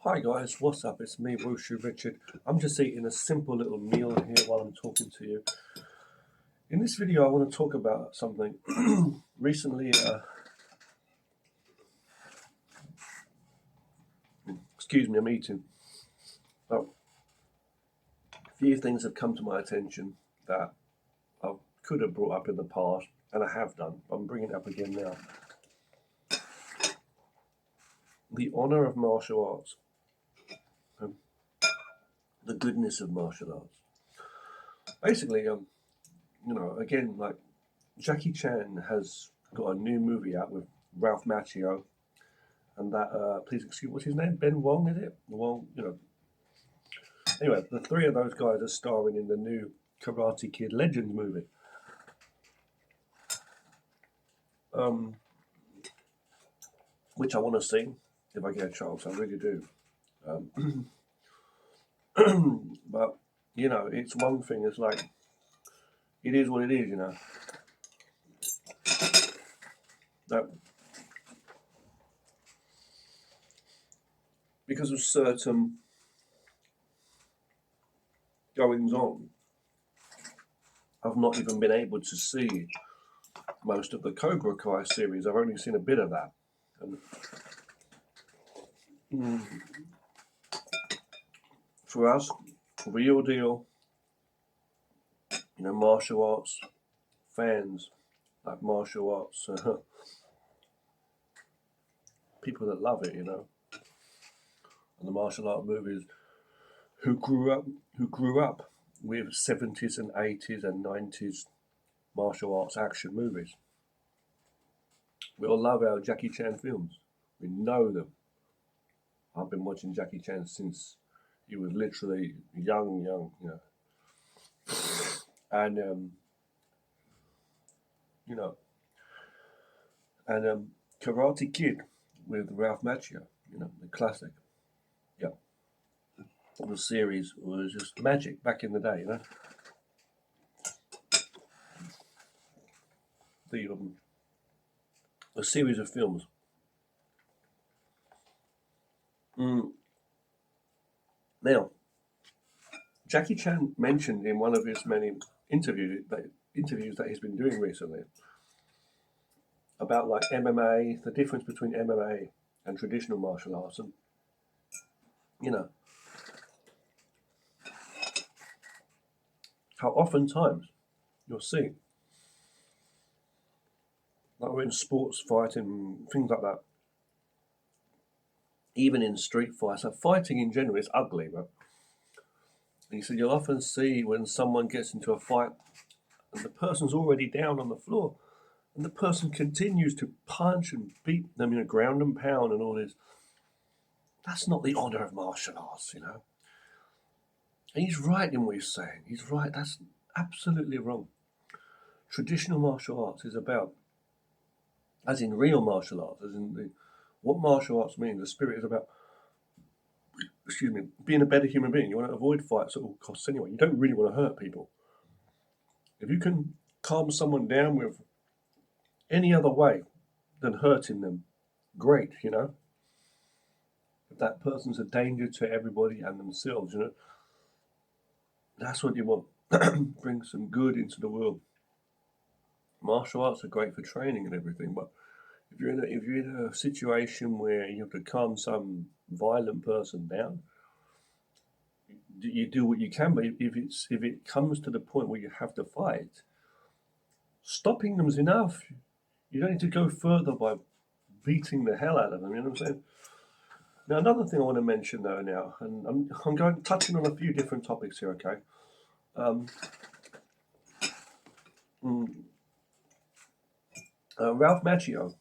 Hi guys, what's up? It's me, Wushu Richard. I'm just eating a simple little meal here while I'm talking to you. In this video, I want to talk about something. Recently, excuse me, I'm eating. Oh, a few things have come to my attention that I could have brought up in the past, and I have done. I'm bringing it up again now. The honor of martial arts. The goodness of martial arts. Basically, again, like Jackie Chan has got a new movie out with Ralph Macchio, and that please excuse what's his name? Ben Wong, is it? Wong, Anyway, the three of those guys are starring in the new Karate Kid Legends movie. Which I want to see if I get a chance. I really do. But it's one thing. It's like it is what it is. That because of certain goings on, I've not even been able to see most of the Cobra Kai series. I've only seen a bit of that. And, for us, real deal, martial arts fans, like martial arts people that love it, and the martial art movies, who grew up with 70s and 80s and 90s martial arts action movies. We all love our Jackie Chan films. We know them. I've been watching Jackie Chan since he was literally young, and Karate Kid with Ralph Macchio, the classic. Yeah, the series was just magic back in the day, The series of films. Now, Jackie Chan mentioned in one of his many interviews that he's been doing recently about like MMA, the difference between MMA and traditional martial arts, and how oftentimes you'll see, like we're in sports fighting, things like that, even in street fights, so fighting in general is ugly, but he said you'll often see when someone gets into a fight and the person's already down on the floor and the person continues to punch and beat them, ground and pound and all this. That's not the honor of martial arts, And he's right in what he's saying. He's right. That's absolutely wrong. Traditional martial arts is about, as in real martial arts, as in what martial arts means. The spirit is about, being a better human being. You want to avoid fights at all costs anyway. You don't really want to hurt people. If you can calm someone down with any other way than hurting them, great, If that person's a danger to everybody and themselves, that's what you want. Bring some good into the world. Martial arts are great for training and everything, but if you're in a situation where you have to calm some violent person down, you do what you can. But if it comes to the point where you have to fight, stopping them is enough. You don't need to go further by beating the hell out of them. You know what I'm saying? Now, another thing I want to mention though now, and I'm going touching on a few different topics here. Okay. Ralph Macchio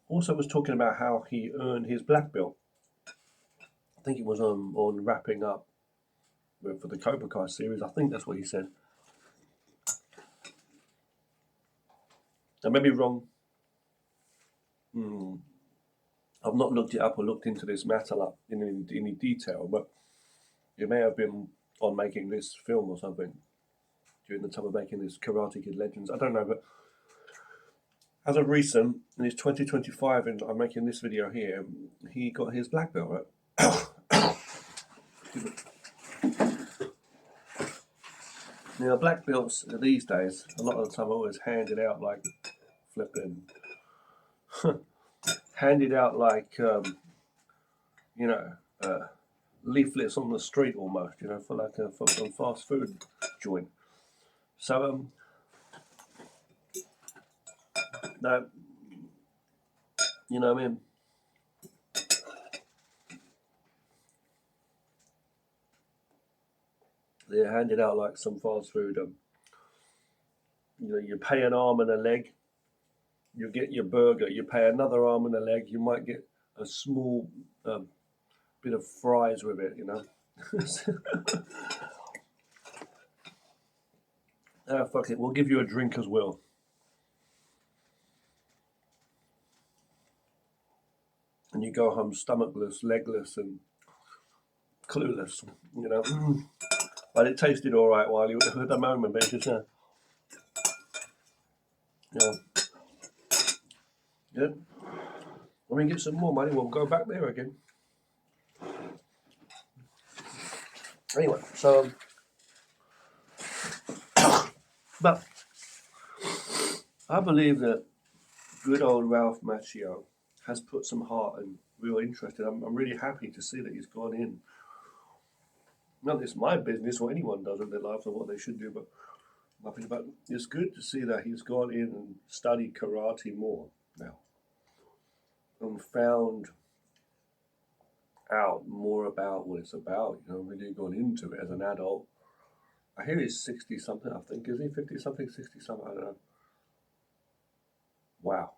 also was talking about how he earned his black belt. I think it was on wrapping up for the Cobra Kai series. I think that's what he said. I may be wrong. I've not looked it up or looked into this matter in any detail, but it may have been on making this film or something during the time of making this Karate Kid Legends. I don't know, but as of recent, in his 2025, and I'm making this video here, he got his black belt, right? Now, black belts these days, a lot of the time, are always handed out like flipping, handed out like, you know, leaflets on the street almost, you know, for like a fast food joint. So, that, you know what I mean? They're handed out like some fast food. You know, you pay an arm and a leg, you get your burger. You pay another arm and a leg, you might get a small bit of fries with it. You know. Ah, fuck it. We'll give you a drink as well. And you go home stomachless, legless, and clueless. You know. But it tasted all right while you at the moment, but it's just, yeah. When we get some more money, we'll go back there again. Anyway, so, but I believe that good old Ralph Macchio has put some heart and real interest in. I'm really happy to see that he's gone in. Not that it's my business or anyone does in their lives or what they should do, but nothing. But it's good to see that he's gone in and studied karate more now and found out more about what it's about. You know, really gone into it as an adult. I hear he's 60 something. I think, is he 50 something, 60 something? I don't know. Wow.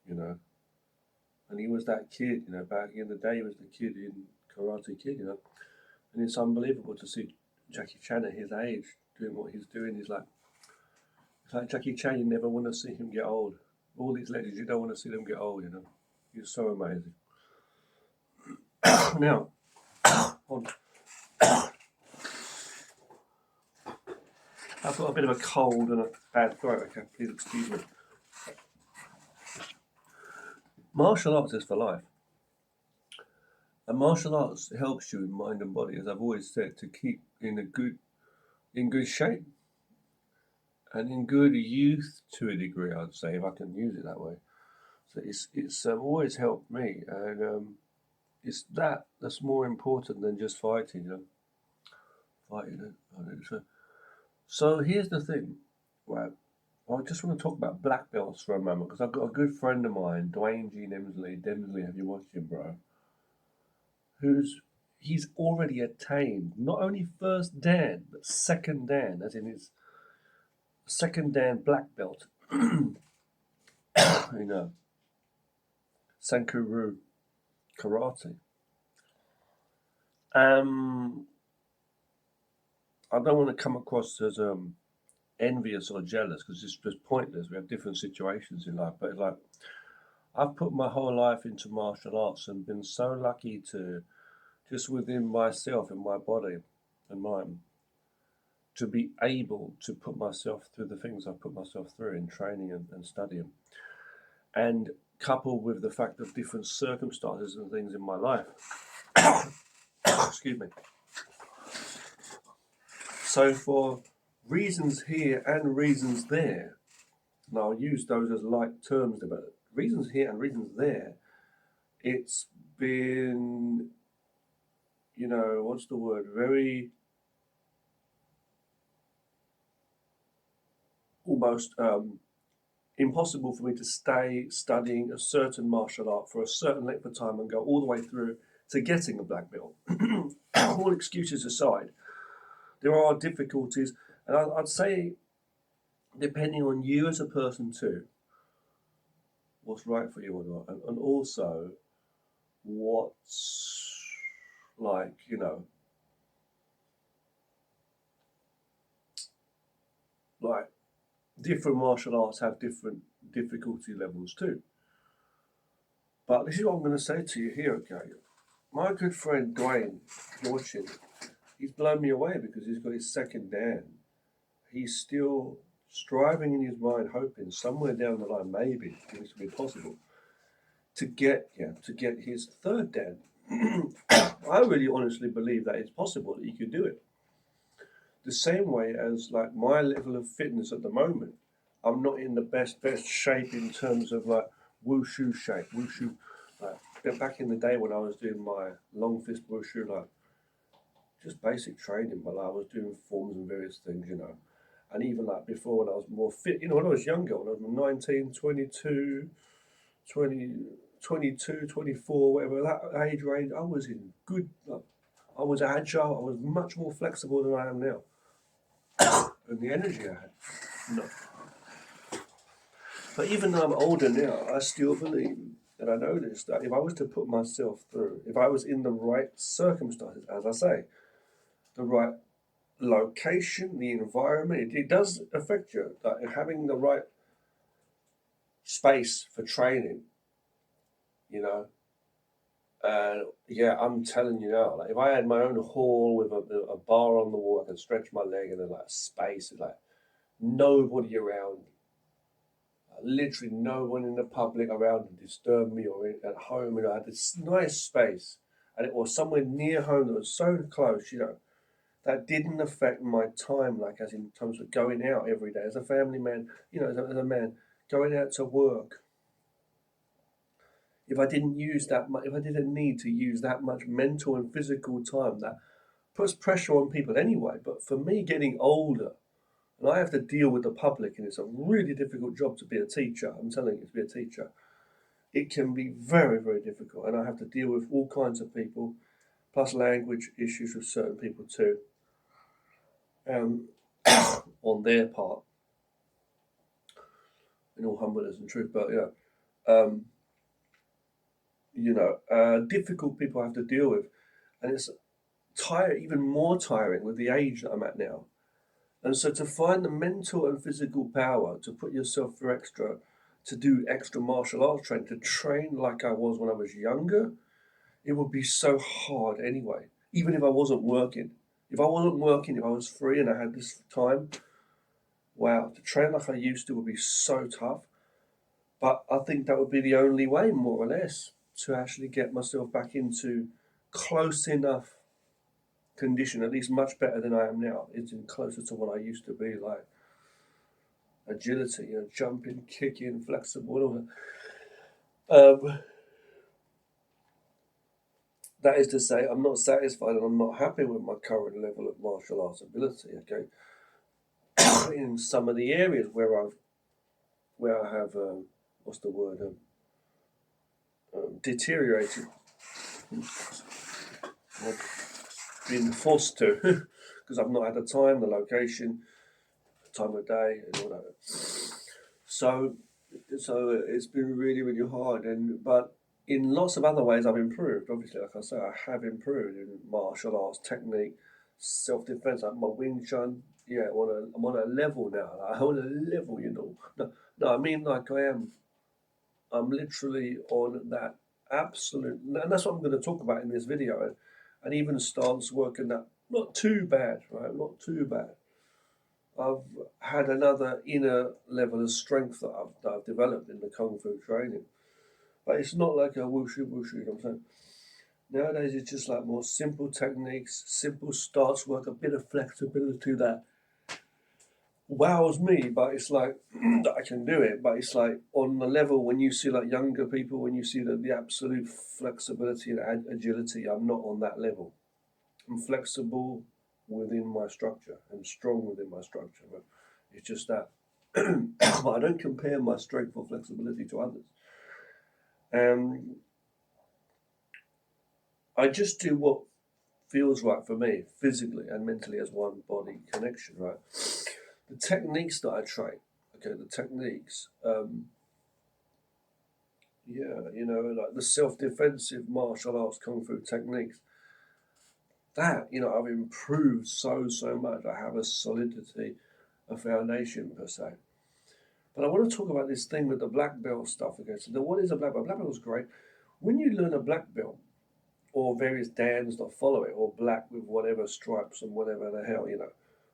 You know, and he was that kid. You know, back in the day, he was the kid in Karate Kid. You know. And it's unbelievable to see Jackie Chan at his age doing what he's doing. It's like Jackie Chan, you never want to see him get old. All these legends, you don't want to see them get old, you know. He's so amazing. Now, I've got a bit of a cold and a bad throat. Okay, please excuse me. Martial arts is for life. And martial arts helps you in mind and body, as I've always said, to keep in good shape and in good youth to a degree. I'd say, if I can use it that way. So it's always helped me, and it's that's more important than just fighting. You know, fighting. So here's the thing, right? I just want to talk about black belts for a moment because I've got a good friend of mine, Dwayne G. Demsley. Demsley, have you watched him, bro? He's already attained not only first Dan but second Dan, as in his second Dan black belt. You know, Sankuru karate. I don't want to come across as envious or jealous because it's just pointless. We have different situations in life, but like I've put my whole life into martial arts and been so lucky to just within myself and my body and mind to be able to put myself through the things I've put myself through in training and studying, and coupled with the fact of different circumstances and things in my life. Excuse me. So for reasons here and reasons there, and I'll use those as light terms, but reasons here and reasons there, it's been, you know, what's the word? Very almost impossible for me to stay studying a certain martial art for a certain length of time and go all the way through to getting a black belt. All excuses aside, there are difficulties, and I'd say, depending on you as a person too, what's right for you or not, and also what's like, you know, like different martial arts have different difficulty levels too. But this is what I'm going to say to you here, okay? My good friend Dwayne, watching, he's blown me away because he's got his second Dan. He's still striving in his mind, hoping somewhere down the line, maybe this will be possible to get his third Dan. I really honestly believe that it's possible that he could do it. The same way as like my level of fitness at the moment, I'm not in the best shape in terms of like wushu shape, wushu. Like back in the day when I was doing my long fist wushu, like just basic training, but like, I was doing forms and various things, And even like before when I was more fit, when I was younger, when I was 19, 22, 20, 22, 24, whatever, that age range, I was in good, like, I was agile, I was much more flexible than I am now. And the energy I had, no. But even though I'm older now, I still believe that I know this, that if I was to put myself through, if I was in the right circumstances, as I say, the right location, the environment, it does affect you. Like having the right space for training, you know. Yeah, I'm telling you now, like if I had my own hall with a bar on the wall, I could stretch my leg and then like space, like nobody around, literally no one in the public around to disturb me or at home. I had this nice space, and it was somewhere near home that was so close, that didn't affect my time, like as in terms of going out every day as a family man, as a man going out to work. If I didn't use that much, if I didn't need to use that much mental and physical time, that puts pressure on people anyway. But for me, getting older, and I have to deal with the public, and it's a really difficult job to be a teacher. I'm telling you, to be a teacher, it can be very, very difficult, and I have to deal with all kinds of people, plus language issues with certain people too. On their part, in all humbleness and truth, but um, difficult people I have to deal with, and it's even more tiring with the age that I'm at now. And so to find the mental and physical power to put yourself through to do extra martial arts training, to train like I was when I was younger, it would be so hard anyway. Even if I wasn't working, if I was free and I had this time, wow, to train like I used to would be so tough. But I think that would be the only way, more or less, to actually get myself back into close enough condition, at least much better than I am now. It's closer to what I used to be, like agility, jumping, kicking, flexible, all that. That is to say, I'm not satisfied and I'm not happy with my current level of martial arts ability. Okay, in some of the areas where I have what's the word deteriorated, I've been forced to because I've not had the time, the location, time of day, and all that. So it's been really, really hard. But in lots of other ways, I've improved. Obviously, like I say, I have improved in martial arts technique, self defense. Like my Wing Chun, yeah, I'm on a level now. Like, I'm on a level, No, I mean like I am. I'm literally on that absolute, and that's what I'm going to talk about in this video. And even stance work and that, not too bad, right? Not too bad. I've had another inner level of strength that I've developed in the kung fu training, but it's not like a wushu wushu. You know what I'm saying? Nowadays, it's just like more simple techniques, simple starts work, a bit of flexibility that wows me. But it's like that I can do it. But it's like on the level when you see like younger people, when you see the absolute flexibility and agility, I'm not on that level. I'm flexible within my structure and strong within my structure. But it's just that I don't compare my strength or flexibility to others. I just do what feels right for me, physically and mentally, as one body connection, right? The techniques that I train, okay, the techniques, like the self-defensive martial arts kung fu techniques, that, I've improved so much. I have a solidity, a foundation per se. But I want to talk about this thing with the black belt stuff again. So what is a black belt? Black belt is great. When you learn a black belt, or various dans that follow it, or black with whatever stripes and whatever the hell,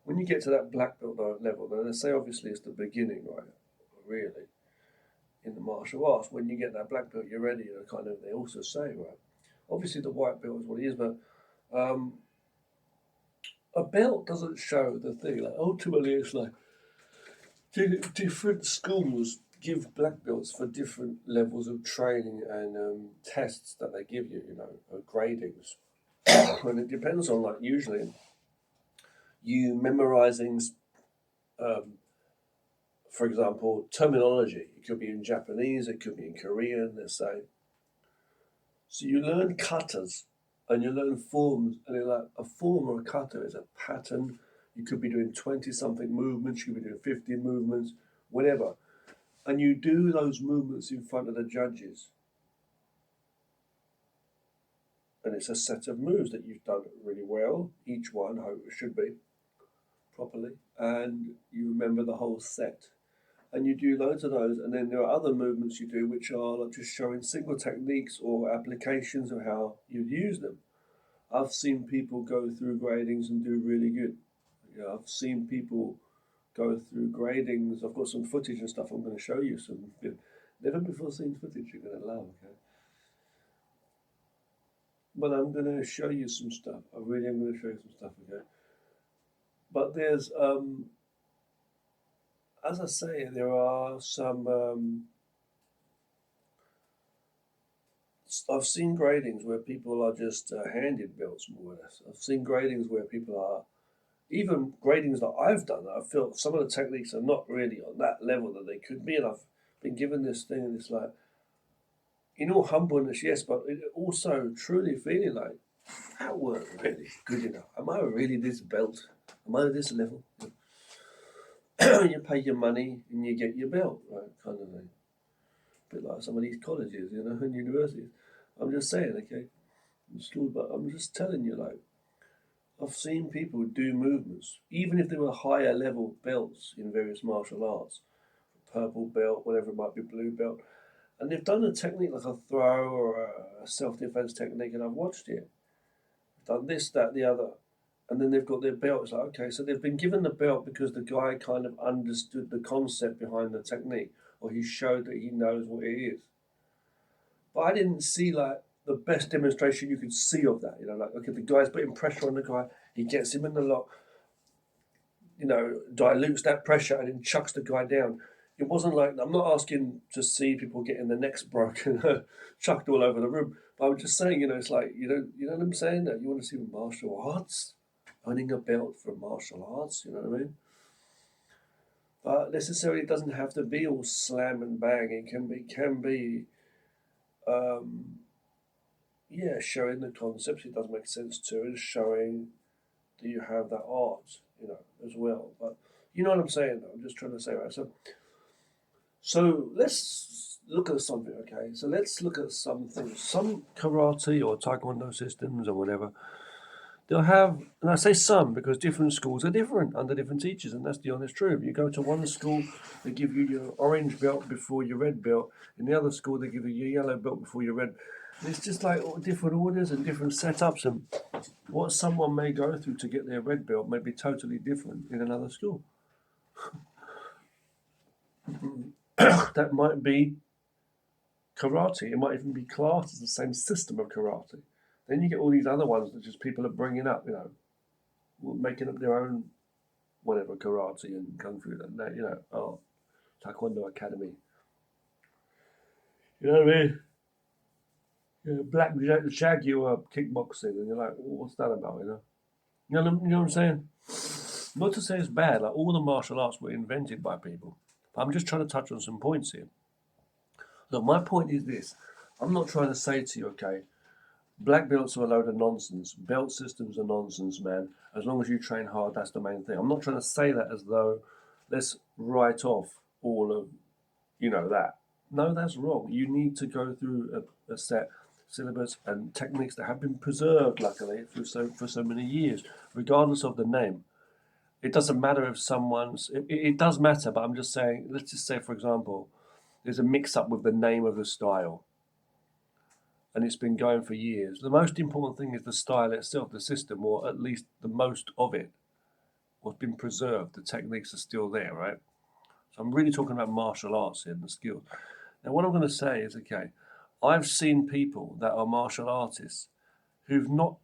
when you get to that black belt level, now they say obviously it's the beginning, right? Really, in the martial arts, when you get that black belt, you're ready. Kind of, they also say, right? Obviously, the white belt is what it is, but um, a belt doesn't show the thing. Like ultimately, it's like different schools give black belts for different levels of training and tests that they give you. Gradings, and it depends on like usually you memorizing, um, for example, terminology. It could be in Japanese, it could be in Korean. They say so. You learn katas and you learn forms, and they're like a form or a kata is a pattern. You could be doing 20 something movements, you could be doing 50 movements, whatever. And you do those movements in front of the judges. And it's a set of moves that you've done really well. Each one, I hope it should be properly. And you remember the whole set. And you do loads of those. And then there are other movements you do which are like just showing single techniques or applications of how you'd use them. I've seen people go through gradings and do really good. I've seen people go through gradings. I've got some footage and stuff I'm going to show you. Some never before seen footage you're going to love, okay? But I'm going to show you some stuff. I really am going to show you some stuff, okay? But there's, as I say, there are some. I've seen gradings where people are just handed belts, more or less. I've seen gradings where people are, even gradings that I've done, I feel some of the techniques are not really on that level that they could be. And I've been given this thing, and it's like, in all humbleness, yes, but it also truly feeling like, that weren't really good enough. Am I really this belt? Am I this level? You pay your money and you get your belt, right? Kind of thing. A bit like some of these colleges, and universities. I'm just saying, okay, but I'm just telling you, like, I've seen people do movements, even if they were higher level belts in various martial arts, purple belt, whatever it might be, blue belt, and they've done a technique like a throw or a self-defense technique, and I've watched it. Done this, that, the other, and then they've got their belt. It's like, okay, so they've been given the belt because the guy kind of understood the concept behind the technique, or he showed that he knows what it is. But I didn't see like the best demonstration you could see of that. Like, okay, the guy's putting pressure on the guy, he gets him in the lock, dilutes that pressure and then chucks the guy down. It wasn't like, I'm not asking to see people getting their necks broken, chucked all over the room. But I'm just saying, it's like, you know what I'm saying? That you want to see martial arts, owning a belt for martial arts. You know what I mean? But necessarily, it doesn't have to be all slam and bang. It can be, um, yeah, showing the concepts. It does make sense too, and showing that you have that art, as well. But you know what I'm saying? Though? I'm just trying to say, right? So let's look at something, okay? So let's look at something. Some karate or taekwondo systems or whatever, they'll have, and I say some because different schools are different under different teachers, and that's the honest truth. You go to one school, they give you your orange belt before your red belt. In the other school, they give you your yellow belt before your red. And it's just like all different orders and different setups, and what someone may go through to get their red belt may be totally different in another school. That might be karate. It might even be classed as the same system of karate. Then you get all these other ones that just people are bringing up, making up their own whatever karate and kung fu. Taekwondo Academy. You know what I mean? Black Jaguar kickboxing, and you're like, what's that about? You know what I'm saying? Not to say it's bad. Like all the martial arts were invented by people. But I'm just trying to touch on some points here. Look, my point is this. I'm not trying to say to you, okay, black belts are a load of nonsense. Belt systems are nonsense, man. As long as you train hard, that's the main thing. I'm not trying to say that as though let's write off all of, that. No, that's wrong. You need to go through a set syllabus and techniques that have been preserved, luckily, for so many years, regardless of the name. It doesn't matter if someone's. It does matter, but I'm just saying. Let's just say, for example, there's a mix-up with the name of the style, and it's been going for years. The most important thing is the style itself, the system, or at least the most of it, what's been preserved. The techniques are still there, right? So I'm really talking about martial arts here and the skills. Now, what I'm going to say is, okay, I've seen people that are martial artists who've not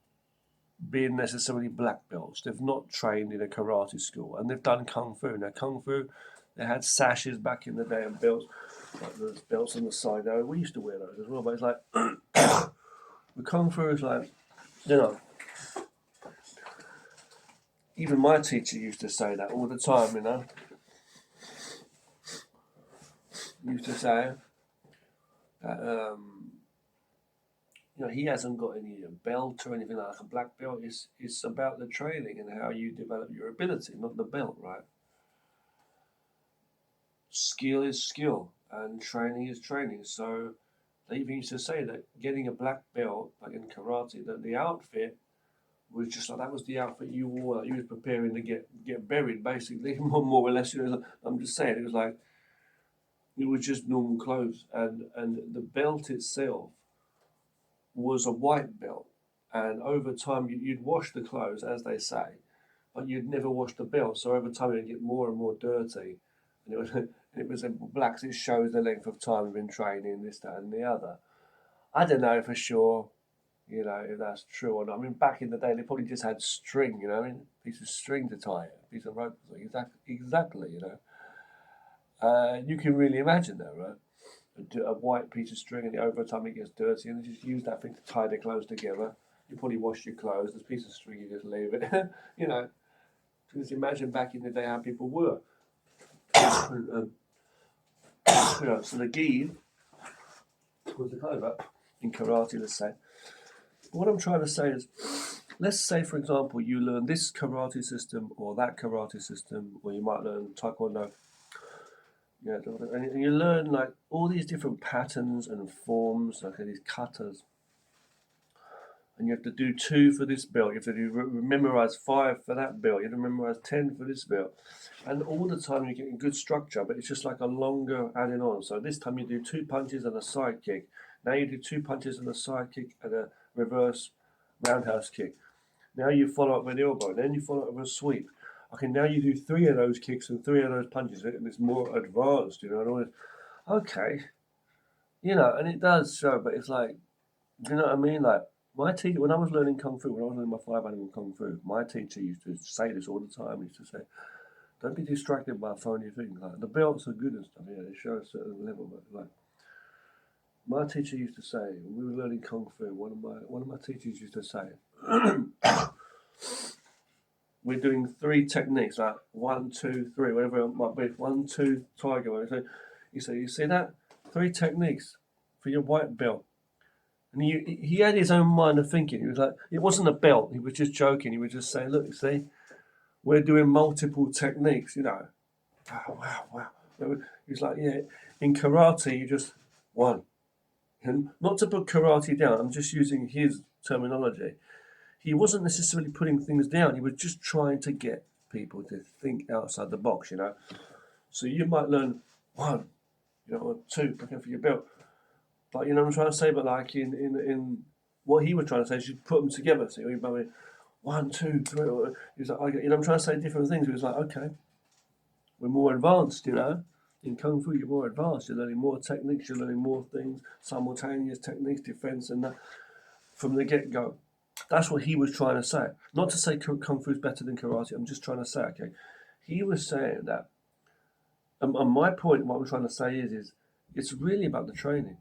been necessarily black belts. They've not trained in a karate school, and they've done kung fu. Now, kung fu, they had sashes back in the day and belts, like those belts on the side. Now, we used to wear those as well, but it's like, the kung fu is like, you know, even my teacher used to say that all the time, you know. He used to say that, you know, he hasn't got any belt or anything like a black belt. It's about the training and how you develop your ability, not the belt, right? Skill is skill and training is training. So they even used to say that getting a black belt, like in karate, that the outfit was just like that was the outfit you wore. Like you was preparing to get buried, basically, more or less. You know, I'm just saying it was like it was just normal clothes, and the belt itself was a white belt. And over time, you'd wash the clothes, as they say, but you'd never wash the belt. So over time, it'd get more and more dirty. And it was black, so it shows the length of time we've been training, this, that, and the other. I don't know for sure, you know, if that's true or not. I mean, back in the day, they probably just had string, you know, I mean, a piece of string to tie it, a piece of rope. Exactly, you know. You can really imagine that, right? A white piece of string, and over time it gets dirty, and they just use that thing to tie their clothes together. You probably wash your clothes. This piece of string, you just leave it. You know, just imagine back in the day how people were. You know, so the gi was the clover in karate, let's say. What I'm trying to say is, let's say, for example, you learn this karate system or that karate system, or you might learn taekwondo. Yeah, and you learn like all these different patterns and forms, like these katas. And you have to do 2 for this belt. You have to memorize 5 for that belt. You have to memorize 10 for this belt. And all the time you're getting good structure, but it's just like a longer adding on. So this time you do 2 punches and a side kick. Now you do 2 punches and a side kick and a reverse roundhouse kick. Now you follow up with an elbow. Then you follow up with a sweep. Okay, now you do 3 of those kicks and 3 of those punches, and it's more advanced, you know. Okay, you know, and it does show, but it's like, you know what I mean? Like, my teacher, when I was learning Kung Fu, when I was learning my 5 animal Kung Fu, my teacher used to say this all the time. He used to say, don't be distracted by phony things. Like, the belts are good and stuff, yeah, they show a certain level, but like, my teacher used to say, when we were learning Kung Fu, one of my teachers used to say, we're doing 3 techniques, like 1, 2, 3, whatever it might be. 1, 2, tiger. So he said, you see that? 3 techniques for your white belt. And he had his own mind of thinking. He was like, it wasn't a belt. He was just joking. He was just saying, look, you see, we're doing multiple techniques, you know. Wow. He was like, yeah, in karate, you just one. And not to put karate down, I'm just using his terminology. He wasn't necessarily putting things down. He was just trying to get people to think outside the box, you know. So you might learn 1, you know, or 2, okay, for your belt. But you know what I'm trying to say? But like in what he was trying to say is you put them together. So you might be 1, 2, 3. Or, he was like, you know, I'm trying to say different things. He was like, okay, we're more advanced, you know. In Kung Fu, you're more advanced. You're learning more techniques. You're learning more things, simultaneous techniques, defense, and that from the get-go. That's what he was trying to say. Not to say Kung Fu is better than karate. I'm just trying to say, okay, he was saying that. And my point, what I'm trying to say is it's really about the training.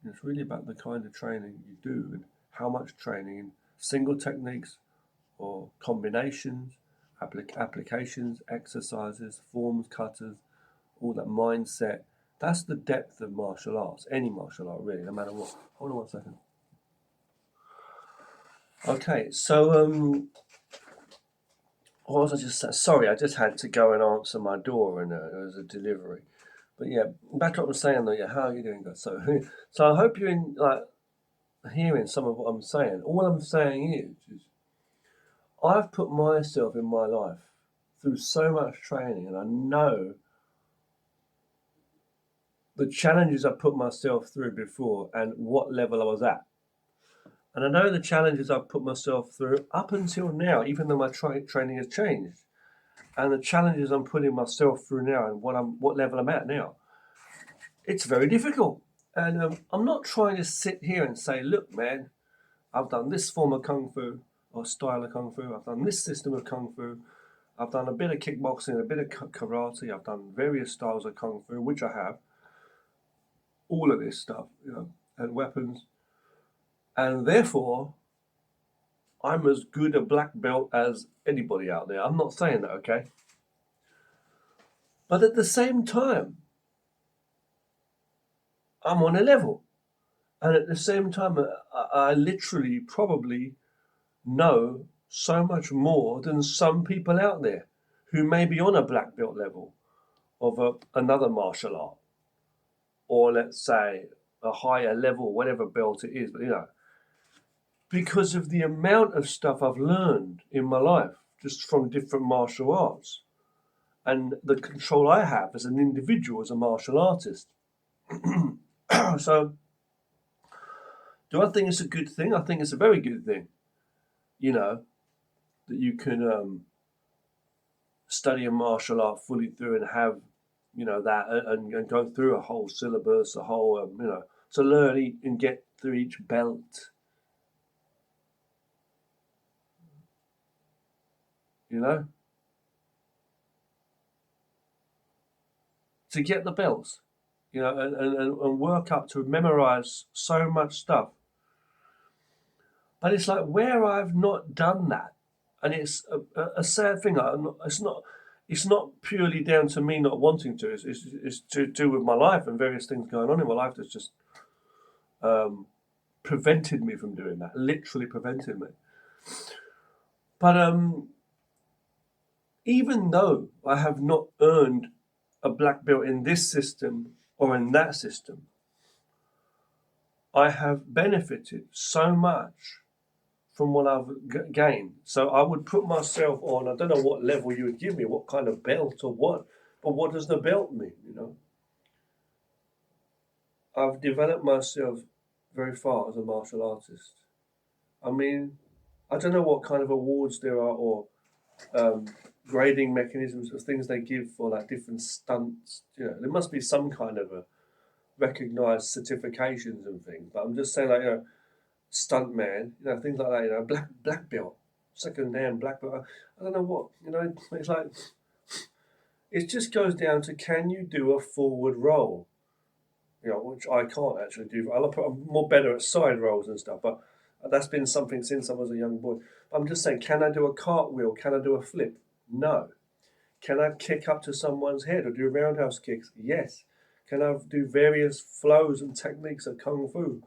It's really about the kind of training you do and how much training, single techniques or combinations, applications, exercises, forms, cutters, all that mindset. That's the depth of martial arts, any martial art really, no matter what. Hold on 1 second. Okay, so what was I just saying? Sorry, I just had to go and answer my door, and it was a delivery. But yeah, back to what I was saying though. Yeah, how are you doing, guys? So I hope you're hearing some of what I'm saying. All I'm saying is I've put myself in my life through so much training, and I know the challenges I put myself through before and what level I was at. And I know the challenges I've put myself through up until now, even though my training has changed. and the challenges I'm putting myself through now, and what level I'm at now, it's very difficult. And I'm not trying to sit here and say, look, man, I've done this form of kung fu or style of kung fu. I've done this system of kung fu. I've done a bit of kickboxing, a bit of karate. I've done various styles of kung fu, which I have. All of this stuff, and weapons, and therefore I'm as good a black belt as anybody out there. I'm not saying that, okay? But at the same time, I'm on a level. And at the same time, I literally probably know so much more than some people out there who may be on a black belt level of another martial art, or let's say a higher level, whatever belt it is, but because of the amount of stuff I've learned in my life just from different martial arts and the control I have as an individual, as a martial artist. So, do I think it's a good thing? I think it's a very good thing, that you can study a martial art fully through and have, that and go through a whole syllabus, a whole, to learn and get through each belt. To get the belts, and work up to memorize so much stuff. But it's like where I've not done that, and it's a sad thing. It's not purely down to me not wanting to. It's to do with my life and various things going on in my life that's just prevented me from doing that. Literally prevented me. But even though I have not earned a black belt in this system or in that system, I have benefited so much from what I've gained. So I would put myself on, I don't know what level you would give me, what kind of belt or what, but what does the belt mean, I've developed myself very far as a martial artist. I mean, I don't know what kind of awards there are or grading mechanisms or things they give for like different stunts. There must be some kind of a recognized certifications and things. But I'm just saying, like, stunt man, things like that, black belt, second hand black belt. I don't know what, it's like, it just goes down to can you do a forward roll, which I can't actually do. I'm more better at side rolls and stuff, but that's been something since I was a young boy. I'm just saying, can I do a cartwheel? Can I do a flip? No. Can I kick up to someone's head or do roundhouse kicks? Yes. Can I do various flows and techniques of kung fu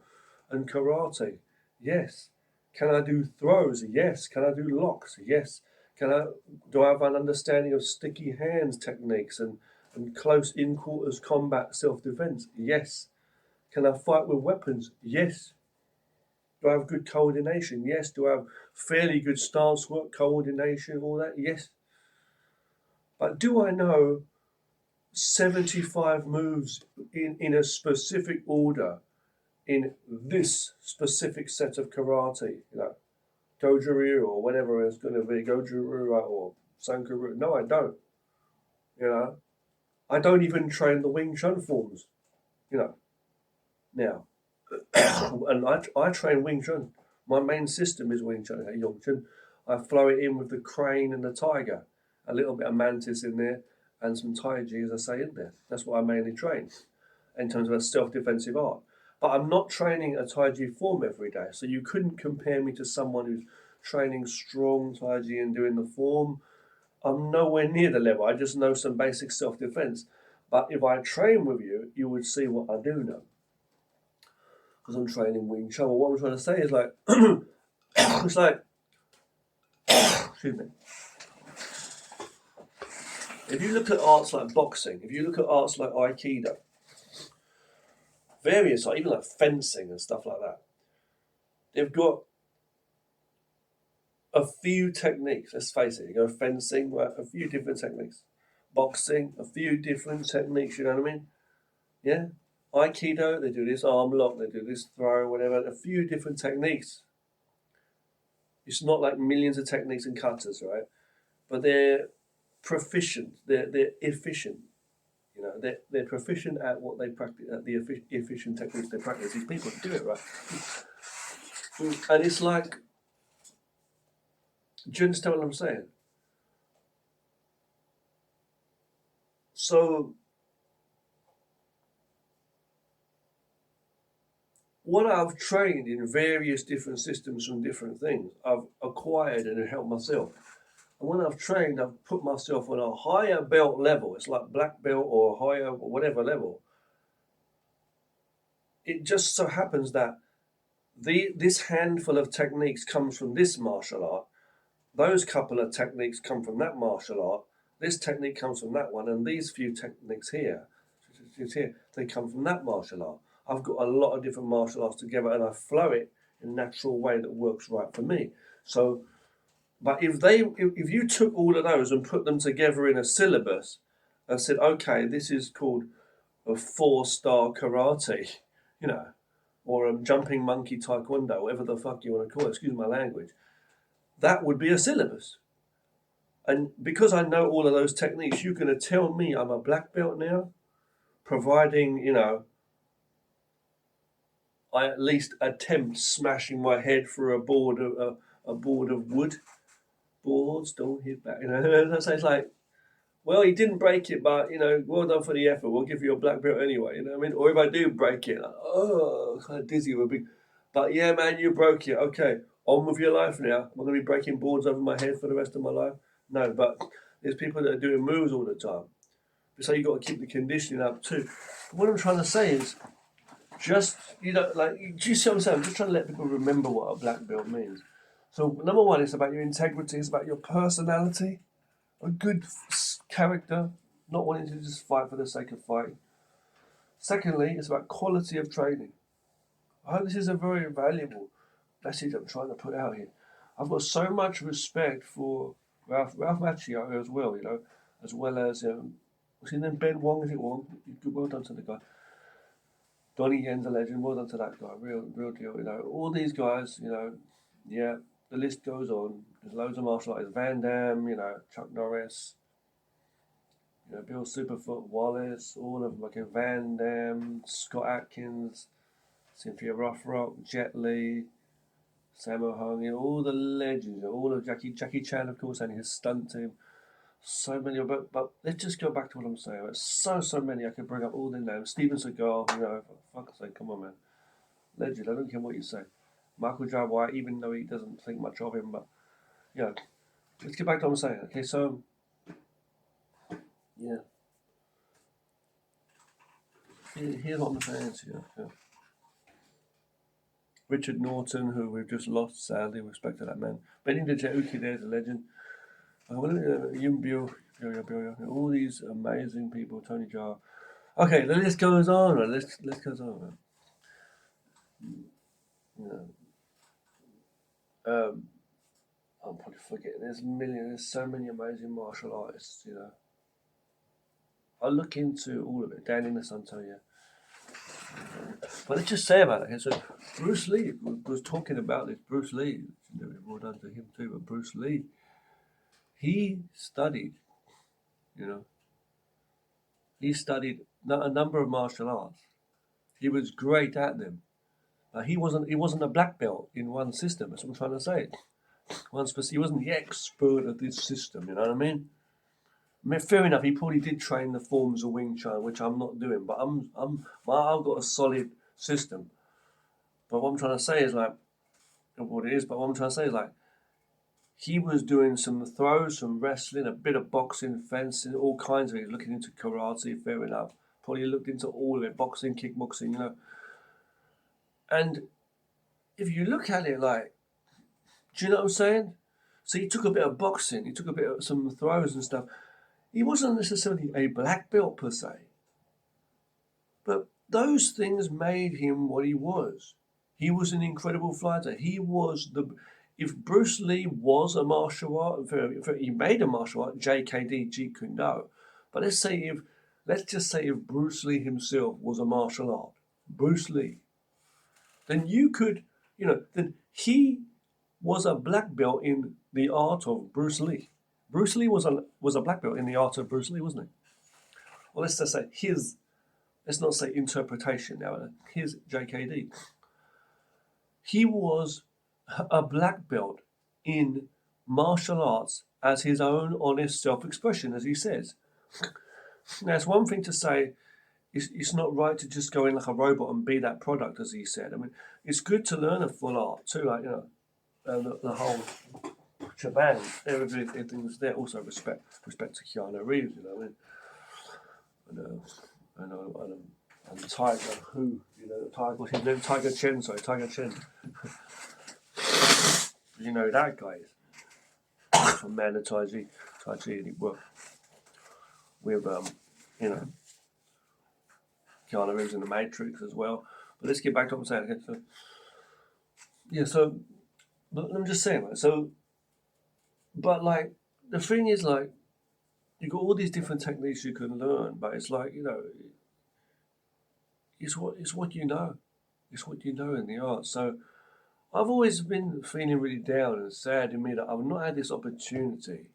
and karate? Yes. Can I do throws? Yes. Can I do locks? Yes. Do I have an understanding of sticky hands techniques and close in quarters combat self-defense? Yes. Can I fight with weapons? Yes. Do I have good coordination? Yes. Do I have fairly good stance work, coordination, all that? Yes. But do I know 75 moves in a specific order in this specific set of karate? Goju-ryu or whatever it's going to be, Goju-ryu or Sankaryu. No, I don't. I don't even train the Wing Chun forms, now. And I train Wing Chun. My main system is Wing Chun, Yong Chun. I flow it in with the crane and the tiger, a little bit of mantis in there, and some Tai Chi, as I say, in there. That's what I mainly train in terms of a self-defensive art. But I'm not training a Tai Chi form every day, so you couldn't compare me to someone who's training strong Tai Chi and doing the form. I'm nowhere near the level. I just know some basic self-defense. But if I train with you, you would see what I do know. Because I'm training Wing Chun. What I'm trying to say is like, it's like, excuse me. If you look at arts like boxing, if you look at arts like Aikido, various, even like fencing and stuff like that, they've got a few techniques. Let's face it, you go fencing, right, a few different techniques. Boxing, a few different techniques, you know what I mean? Yeah? Aikido, they do this arm lock, they do this throw, whatever, a few different techniques. It's not like millions of techniques and cutters, right? But they're proficient. They're efficient. You know, they're proficient at what they practice, at the efficient techniques they practice. These people do it right, and it's like, do you understand what I'm saying? So what I've trained in various different systems from different things, I've acquired and helped myself. And when I've trained, I've put myself on a higher belt level. It's like black belt or higher, or whatever level. It just so happens that this handful of techniques comes from this martial art. Those couple of techniques come from that martial art. This technique comes from that one, and these few techniques here, they come from that martial art. I've got a lot of different martial arts together, and I flow it in a natural way that works right for me. So, but if you took all of those and put them together in a syllabus, and said, okay, this is called a 4-star karate, you know, or a jumping monkey taekwondo, whatever the fuck you want to call it, excuse my language, that would be a syllabus. And because I know all of those techniques, you're going to tell me I'm a black belt now, providing, you know, I at least attempt smashing my head through a board of wood. Boards don't hit back. You know, so it's like, well, he didn't break it, but, you know, well done for the effort. We'll give you a black belt anyway. You know what I mean? Or if I do break it, like, oh, kind of dizzy with me. But yeah, man, you broke it. Okay, on with your life now. I'm going to be breaking boards over my head for the rest of my life. No, but there's people that are doing moves all the time. So you've got to keep the conditioning up too. What I'm trying to say is, just, you know, like, do you see what I'm saying? I'm just trying to let people remember what a black belt means. So number one, it's about your integrity. It's about your personality, a good character, not wanting to just fight for the sake of fighting. Secondly, it's about quality of training. I hope this is a very valuable message I'm trying to put out here. I've got so much respect for Ralph Macchio as well, you know, as well as, what's his name, Ben Wong, is it Wong? Well done to the guy. Donnie Yen's a legend, well done to that guy, real deal, you know. All these guys, you know, yeah, the list goes on. There's loads of martial artists, Van Damme, you know, Chuck Norris, you know, Bill Superfoot Wallace, all of them, like Van Damme, Scott Atkins, Cynthia Rothrock, Jet Li, Sammo Hung, you know, all the legends, all of Jackie Chan, of course, and his stunt team. So many, but let's just go back to what I'm saying. There's so many. I could bring up all the names. Steven Seagal, you know, for fuck's sake, come on, man, legend. I don't care what you say. Michael J. White, even though he doesn't think much of him, but you know, let's get back to what I'm saying. Okay, so yeah, here's what I'm saying to you. Yeah. Richard Norton, who we've just lost, sadly, respect to that man. Benny the Jet Uki, there's a legend. Yum Bill, all these amazing people, Tony Jaa. Okay, the list goes on. The list goes on. You know, I'm probably forgetting. There's so many amazing martial artists. You know, I look into all of it. Danny Nasanto, but let's just say about it. Okay, so Bruce Lee was talking about this. Bruce Lee, well done to him too. But Bruce Lee, he studied. You know, he studied a number of martial arts. He was great at them. He wasn't a black belt in one system. That's what I'm trying to say. He wasn't the expert of this system. You know what I mean? Fair enough. He probably did train the forms of Wing Chun, which I'm not doing. But I've got a solid system. But what I'm trying to say is like what it is. But what I'm trying to say is like he was doing some throws, some wrestling, a bit of boxing, fencing, all kinds of it. Looking into karate. Fair enough. Probably looked into all of it: boxing, kickboxing. You know. And if you look at it like, do you know what I'm saying? So he took a bit of boxing, he took a bit of some throws and stuff. He wasn't necessarily a black belt per se, but those things made him what he was. He was an incredible fighter. If Bruce Lee was a martial art, he made a martial art, JKD, Jeet Kune Do. But let's just say if Bruce Lee himself was a martial art, Bruce Lee, then then he was a black belt in the art of Bruce Lee. Bruce Lee was a black belt in the art of Bruce Lee, wasn't he? Well, let's just say let's not say interpretation now, his JKD. He was a black belt in martial arts as his own honest self-expression, as he says. Now, it's one thing to say it's not right to just go in like a robot and be that product, as he said. I mean, it's good to learn a full art too, like, the whole shebang, everything's there. Also, respect to Keanu Reeves, and Tiger, Tiger Chen, Tiger Chen. That guy is from Man of Tai Chi, and he worked with, Keanu Reeves in The Matrix as well. But let's get back to what I'm saying. Okay, but I'm just saying, but like, the thing is, like, you've got all these different techniques you can learn, but it's like, it's what you know. It's what you know in the art. So I've always been feeling really down and sad in me that I've not had this opportunity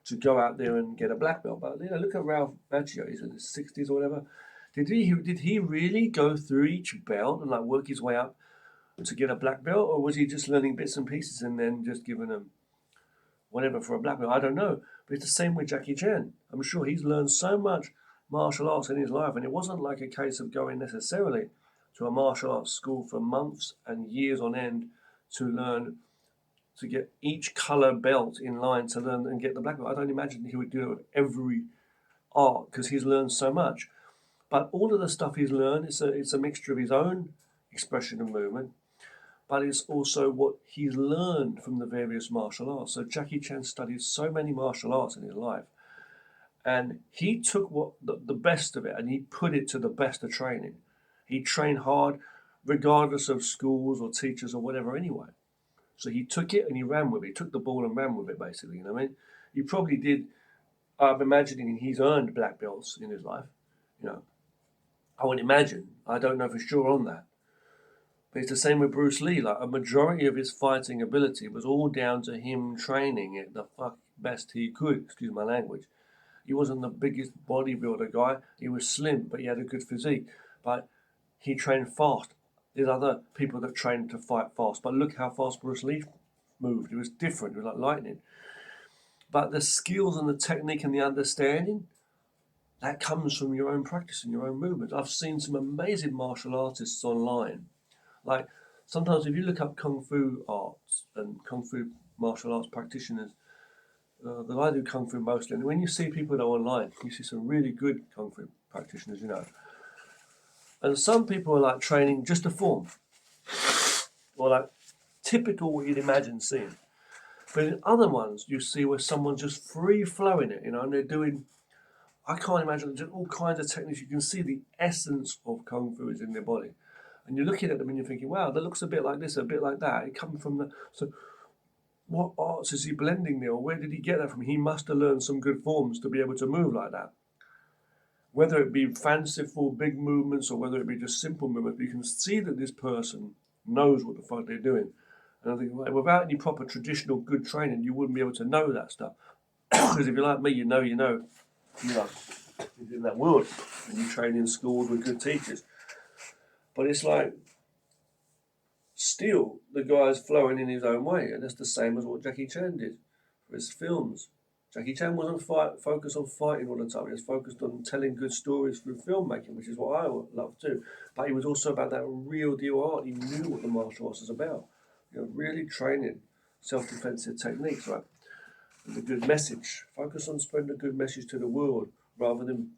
to go out there and get a black belt. But look at Ralph Macchio. He's in his 60s or whatever. Did he really go through each belt and like work his way up to get a black belt, or was he just learning bits and pieces and then just giving them whatever for a black belt? I don't know. But it's the same with Jackie Chan. I'm sure he's learned so much martial arts in his life, and it wasn't like a case of going necessarily to a martial arts school for months and years on end to learn to get each color belt in line to learn and get the black belt. I don't imagine he would do it with every art because he's learned so much. But all of the stuff he's learned, it's a mixture of his own expression and movement, but it's also what he's learned from the various martial arts. So Jackie Chan studied so many martial arts in his life, and he took the best of it and he put it to the best of training. He trained hard, regardless of schools or teachers or whatever anyway. So he took it and he ran with it. He took the ball and ran with it, basically. You know what I mean? He probably did. I'm imagining he's earned black belts in his life. I would imagine. I don't know for sure on that. But it's the same with Bruce Lee. Like, a majority of his fighting ability was all down to him training it the best he could. Excuse my language. He wasn't the biggest bodybuilder guy. He was slim, but he had a good physique. But he trained fast. There's other people that train to fight fast. But look how fast Bruce Lee moved. It was different. It was like lightning. But the skills and the technique and the understanding, that comes from your own practice and your own movement. I've seen some amazing martial artists online. Like, sometimes if you look up Kung Fu arts and Kung Fu martial arts practitioners, that I do Kung Fu mostly, and when you see people that are online, you see some really good Kung Fu practitioners, And some people are like training just to form, or like typical what you'd imagine seeing. But in other ones, you see where someone's just free flowing it, and they're doing, I can't imagine, just all kinds of techniques. You can see the essence of Kung Fu is in their body. And you're looking at them and you're thinking, wow, that looks a bit like this, a bit like that. It comes from so what arts is he blending there? Or where did he get that from? He must have learned some good forms to be able to move like that. Whether it be fanciful big movements or whether it be just simple movements, you can see that this person knows what the fuck they're doing. And I think, without any proper traditional good training, you wouldn't be able to know that stuff. Because if you're like me, you know, you're in that world and you train in schools with good teachers. But it's like, still, the guy's flowing in his own way, and that's the same as what Jackie Chan did for his films. Jackie Chan wasn't focused on fighting all the time. He was focused on telling good stories through filmmaking, which is what I love too. But he was also about that real deal art. He knew what the martial arts was about. Really training self-defensive techniques, right? And the good message. Focus on spreading a good message to the world rather than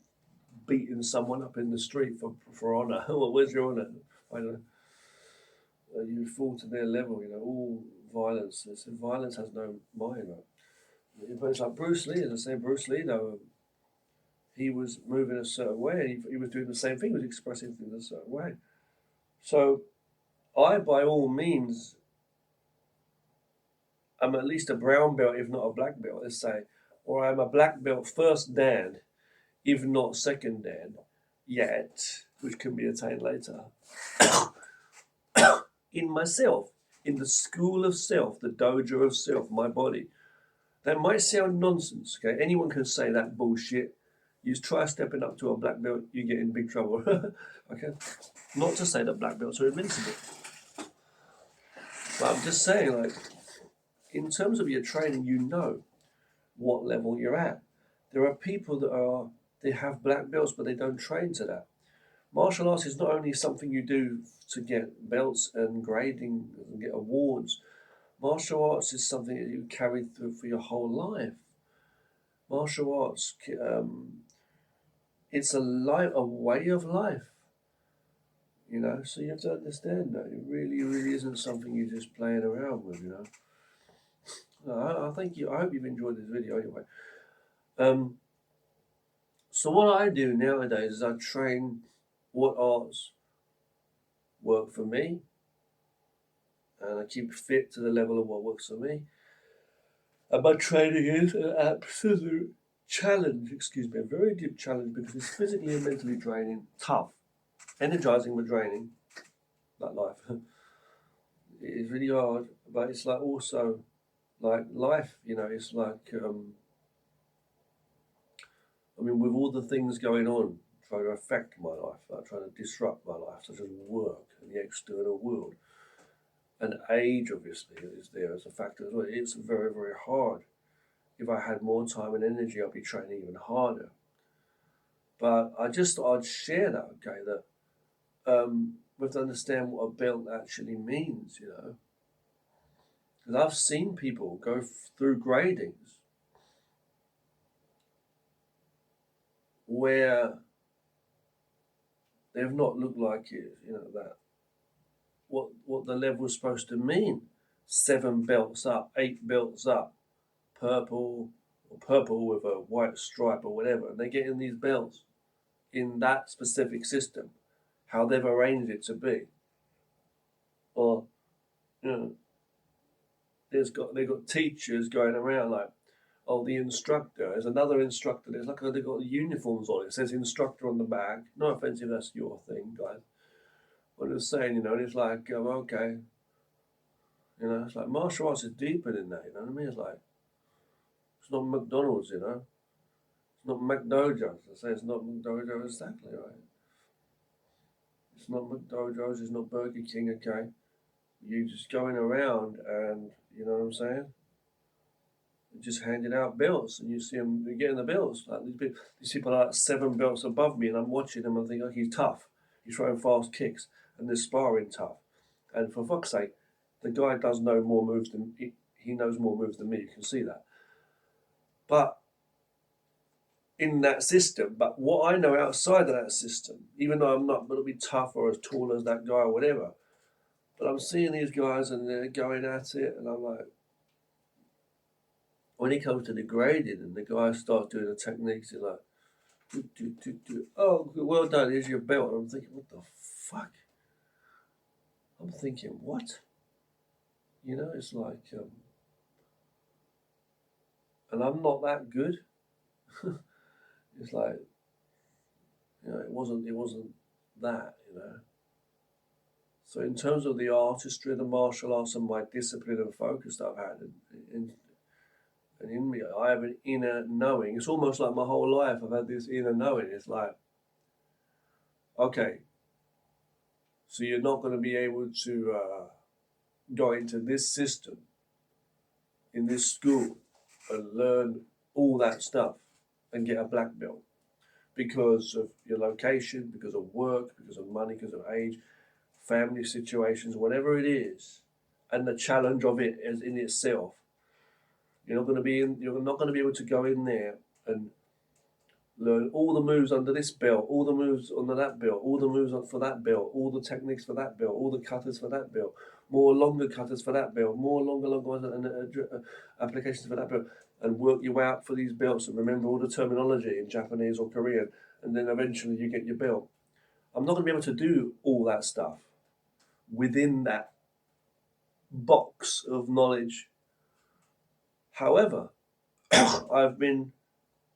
beating someone up in the street for honour. Well, where's your honour? I don't know. You fall to their level, all violence. Violence has no mind, right? But it's like Bruce Lee, as I say, Bruce Lee, though, he was moving a certain way, and he was doing the same thing, he was expressing things a certain way. So, I, by all means, I'm at least a brown belt, if not a black belt, let's say, or I'm a black belt first dan, if not second dan, yet, which can be attained later, in myself, in the school of self, the dojo of self, my body. That might sound nonsense, okay? Anyone can say that bullshit. You try stepping up to a black belt, you get in big trouble. Okay? Not to say that black belts are invincible. But I'm just saying, like, in terms of your training, you know what level you're at. There are people they have black belts, but they don't train to that. Martial arts is not only something you do to get belts and grading and get awards. Martial arts is something that you carry through for your whole life. Martial arts, it's a way of life, So you have to understand that it really, really isn't something you're just playing around with, I hope you've enjoyed this video anyway. So what I do nowadays is I train what arts work for me, and I keep fit to the level of what works for me. And my training is an absolute challenge, a very deep challenge, because it's physically and mentally draining, tough, energizing but draining, like life. It is really hard, but it's like also like life, it's like, with all the things going on, trying to affect my life, like trying to disrupt my life, such as work and the external world. And age, obviously, is there as a factor as well. It's very, very hard. If I had more time and energy, I'd be training even harder. But I just thought I'd share that, okay, that we have to understand what a belt actually means, Because I've seen people go through gradings where they've not looked like it, that what the level was supposed to mean. 7 belts up, 8 belts up, purple with a white stripe or whatever, and they get in these belts in that specific system, how they've arranged it to be. Or, they've got teachers going around like, oh, the instructor, there's another instructor, there's like they've got the uniforms on it says instructor on the back. No offense if that's your thing, guys. But I'm just saying, and it's like, okay. It's like martial arts is deeper than that, you know what I mean? It's like, it's not McDonald's, It's not McDojos. I say it's not McDojos, exactly right. It's not McDojos, it's not Burger King, okay? You just going around and, you know what I'm saying? Just handing out belts, and you see them getting the belts. Like these people are like 7 belts above me, and I'm watching them and thinking, oh, he's tough. He's throwing fast kicks, and they're sparring tough. And for fuck's sake, the guy does know more moves than he knows more moves than me. You can see that. But in that system, but what I know outside of that system, even though I'm not going to be tough or as tall as that guy or whatever, but I'm seeing these guys and they're going at it, and I'm like, when it comes to the grading and the guy starts doing the techniques, he's like, oh, well done, here's your belt. And I'm thinking, what the fuck? I'm thinking, what? It's like, and I'm not that good. It's like, it wasn't that, So in terms of the artistry of the martial arts and my discipline and focus that I've had in me, I have an inner knowing. It's almost like my whole life I've had this inner knowing. It's like, okay, so you're not going to be able to go into this system in this school and learn all that stuff and get a black belt because of your location, because of work, because of money, because of age, family situations, whatever it is, and the challenge of it as in itself. You're not going to be able to go in there and learn all the moves under this belt, all the moves under that belt, all the moves for that belt, all the techniques for that belt, all the cutters for that belt, more longer cutters for that belt, more longer ones and applications for that belt, and work your way out for these belts and remember all the terminology in Japanese or Korean, and then eventually you get your belt. I'm not going to be able to do all that stuff within that box of knowledge. However, I've been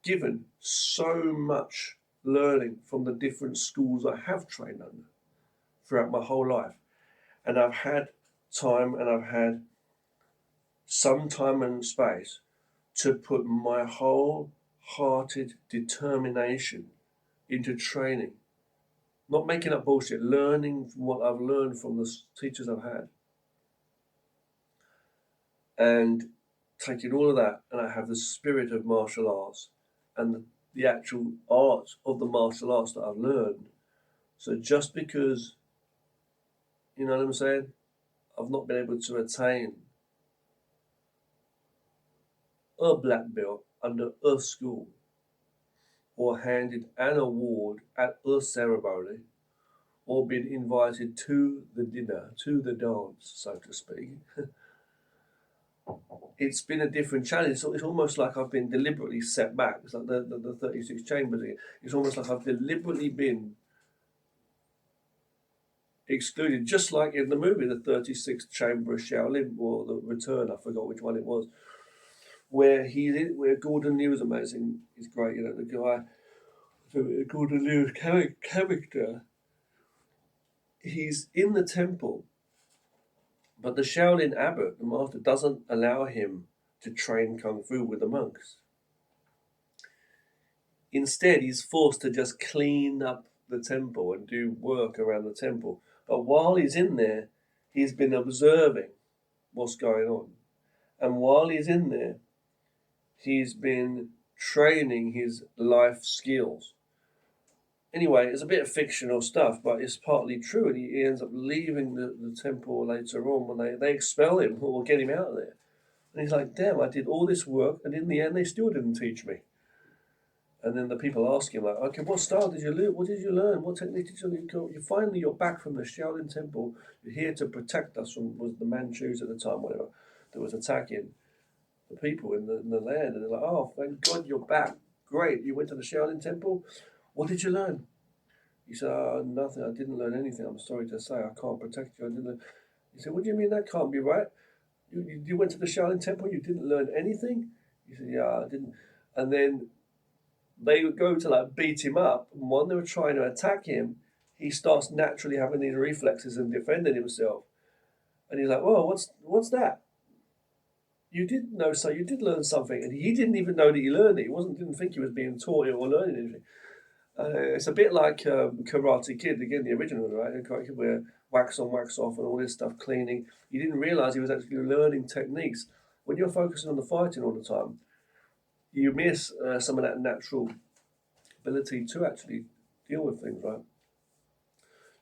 given so much learning from the different schools I have trained under throughout my whole life. And I've had time and I've had some time and space to put my wholehearted determination into training, not making up bullshit, learning from what I've learned from the teachers I've had, and taking all of that, and I have the spirit of martial arts and the actual art of the martial arts that I've learned. So just because, you know what I'm saying, I've not been able to attain a black belt under a school or handed an award at a ceremony or been invited to the dinner, to the dance, so to speak. It's been a different challenge. So it's almost like I've been deliberately set back. It's like the 36 chambers again. It's almost like I've deliberately been excluded, just like in the movie, the 36th Chamber of Shaolin, or The Return, I forgot which one it was, where where Gordon Liu is amazing. He's great, you know, the guy, Gordon Liu's character, he's in the temple, but the Shaolin abbot, the master, doesn't allow him to train kung fu with the monks. Instead, he's forced to just clean up the temple and do work around the temple. But while he's in there, he's been observing what's going on. And while he's in there, he's been training his life skills. Anyway, it's a bit of fictional stuff, but it's partly true. And he ends up leaving the temple later on when they expel him or get him out of there. And he's like, damn, I did all this work, and in the end, they still didn't teach me. And then the people ask him, like, okay, what style did you learn? What did you learn? What technique did you learn? You're back from the Shaolin Temple. You're here to protect us from was the Manchus at the time, whatever, that was attacking the people in the land. And they're like, oh, thank God you're back. Great. You went to the Shaolin Temple. What did you learn? He said, oh, nothing. I didn't learn anything. I'm sorry to say. I can't protect you. I didn't learn. He said, what do you mean that can't be right? You went to the Shaolin Temple. You didn't learn anything? He said, yeah, I didn't. And then they would go to like beat him up, and when they were trying to attack him, he starts naturally having these reflexes and defending himself. And he's like, "Whoa, what's that? You did know so. You did learn something." And he didn't even know that he learned it. He didn't think he was being taught it or learning anything. It's a bit like Karate Kid again, the original, right? Karate Kid, where wax on, wax off, and all this stuff, cleaning. He didn't realize he was actually learning techniques. When you're focusing on the fighting all the time, you miss some of that natural ability to actually deal with things, right?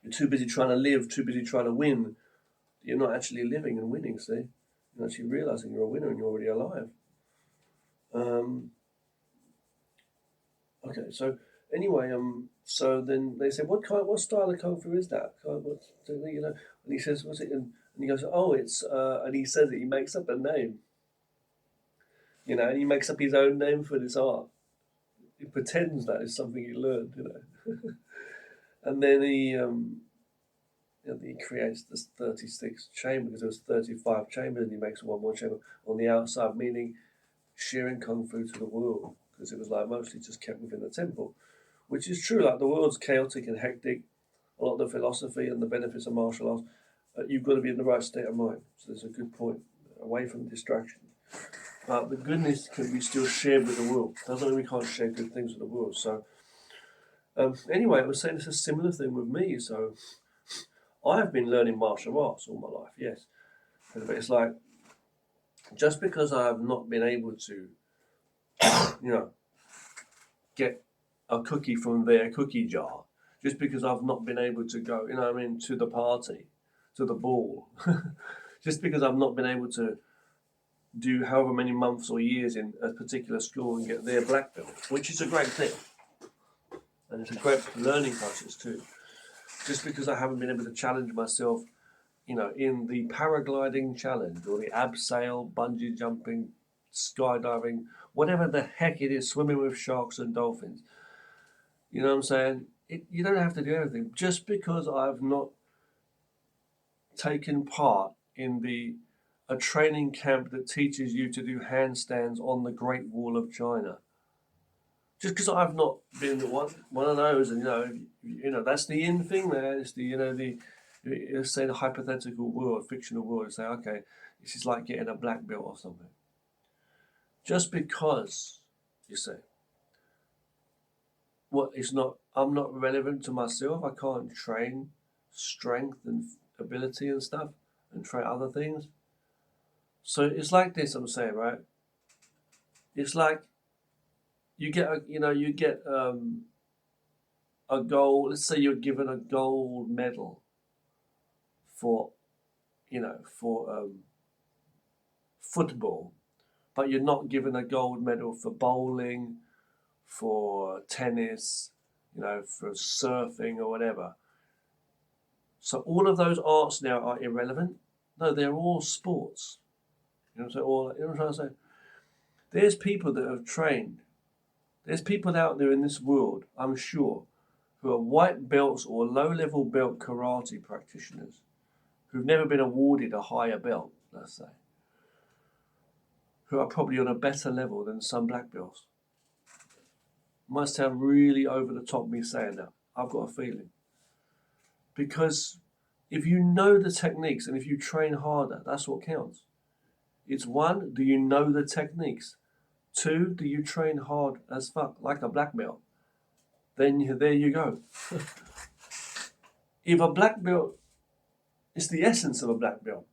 You're too busy trying to live, too busy trying to win. You're not actually living and winning, see? You're actually realizing you're a winner and you're already alive. Okay, so anyway, so then they said, what style of kung fu is that? You know, and he says, what's it? And he goes, oh, it's, and he says it, he makes up a name, you know, and he makes up his own name for this art. He pretends that is something he learned, you know. And then he creates this 36 chamber because there was 35 chambers, and he makes one more chamber on the outside, meaning sharing kung fu to the world, because it was like mostly just kept within the temple, which is true. Like the world's chaotic and hectic, a lot of the philosophy and the benefits of martial arts, you've got to be in the right state of mind. So there's a good point, away from distraction. But the goodness can be still shared with the world. Doesn't mean we can't share good things with the world. So anyway, I was saying it's a similar thing with me. So I have been learning martial arts all my life, yes. But it's like, just because I have not been able to, you know, get a cookie from their cookie jar, just because I've not been able to go, you know what I mean, to the party, to the ball, just because I've not been able to do however many months or years in a particular school and get their black belt, which is a great thing. And it's a great learning process too. Just because I haven't been able to challenge myself, you know, in the paragliding challenge or the abseil, bungee jumping, skydiving, whatever the heck it is, swimming with sharks and dolphins. You know what I'm saying? You don't have to do everything. Just because I've not taken part in a training camp that teaches you to do handstands on the Great Wall of China. Just because I've not been one of those, and you know that's the in thing there. It's let's say the hypothetical world, fictional world. Say, okay, this is like getting a black belt or something. Just because, you say, what is not, I'm not relevant to myself. I can't train strength and ability and stuff and train other things. So it's like this. I'm saying, right? It's like you get a gold. Let's say you're given a gold medal for football, but you're not given a gold medal for bowling, for tennis, for surfing or whatever. So all of those arts now are irrelevant. No, they're all sports. You know what I'm trying to say? There's people that have trained. There's people out there in this world, I'm sure, who are white belts or low-level belt karate practitioners who've never been awarded a higher belt, let's say, who are probably on a better level than some black belts. Might sound really over the top me saying that. I've got a feeling. Because if you know the techniques and if you train harder, that's what counts. It's one, do you know the techniques? Two, do you train hard as fuck, like a black belt? Then there you go. If a black belt, it's the essence of a black belt.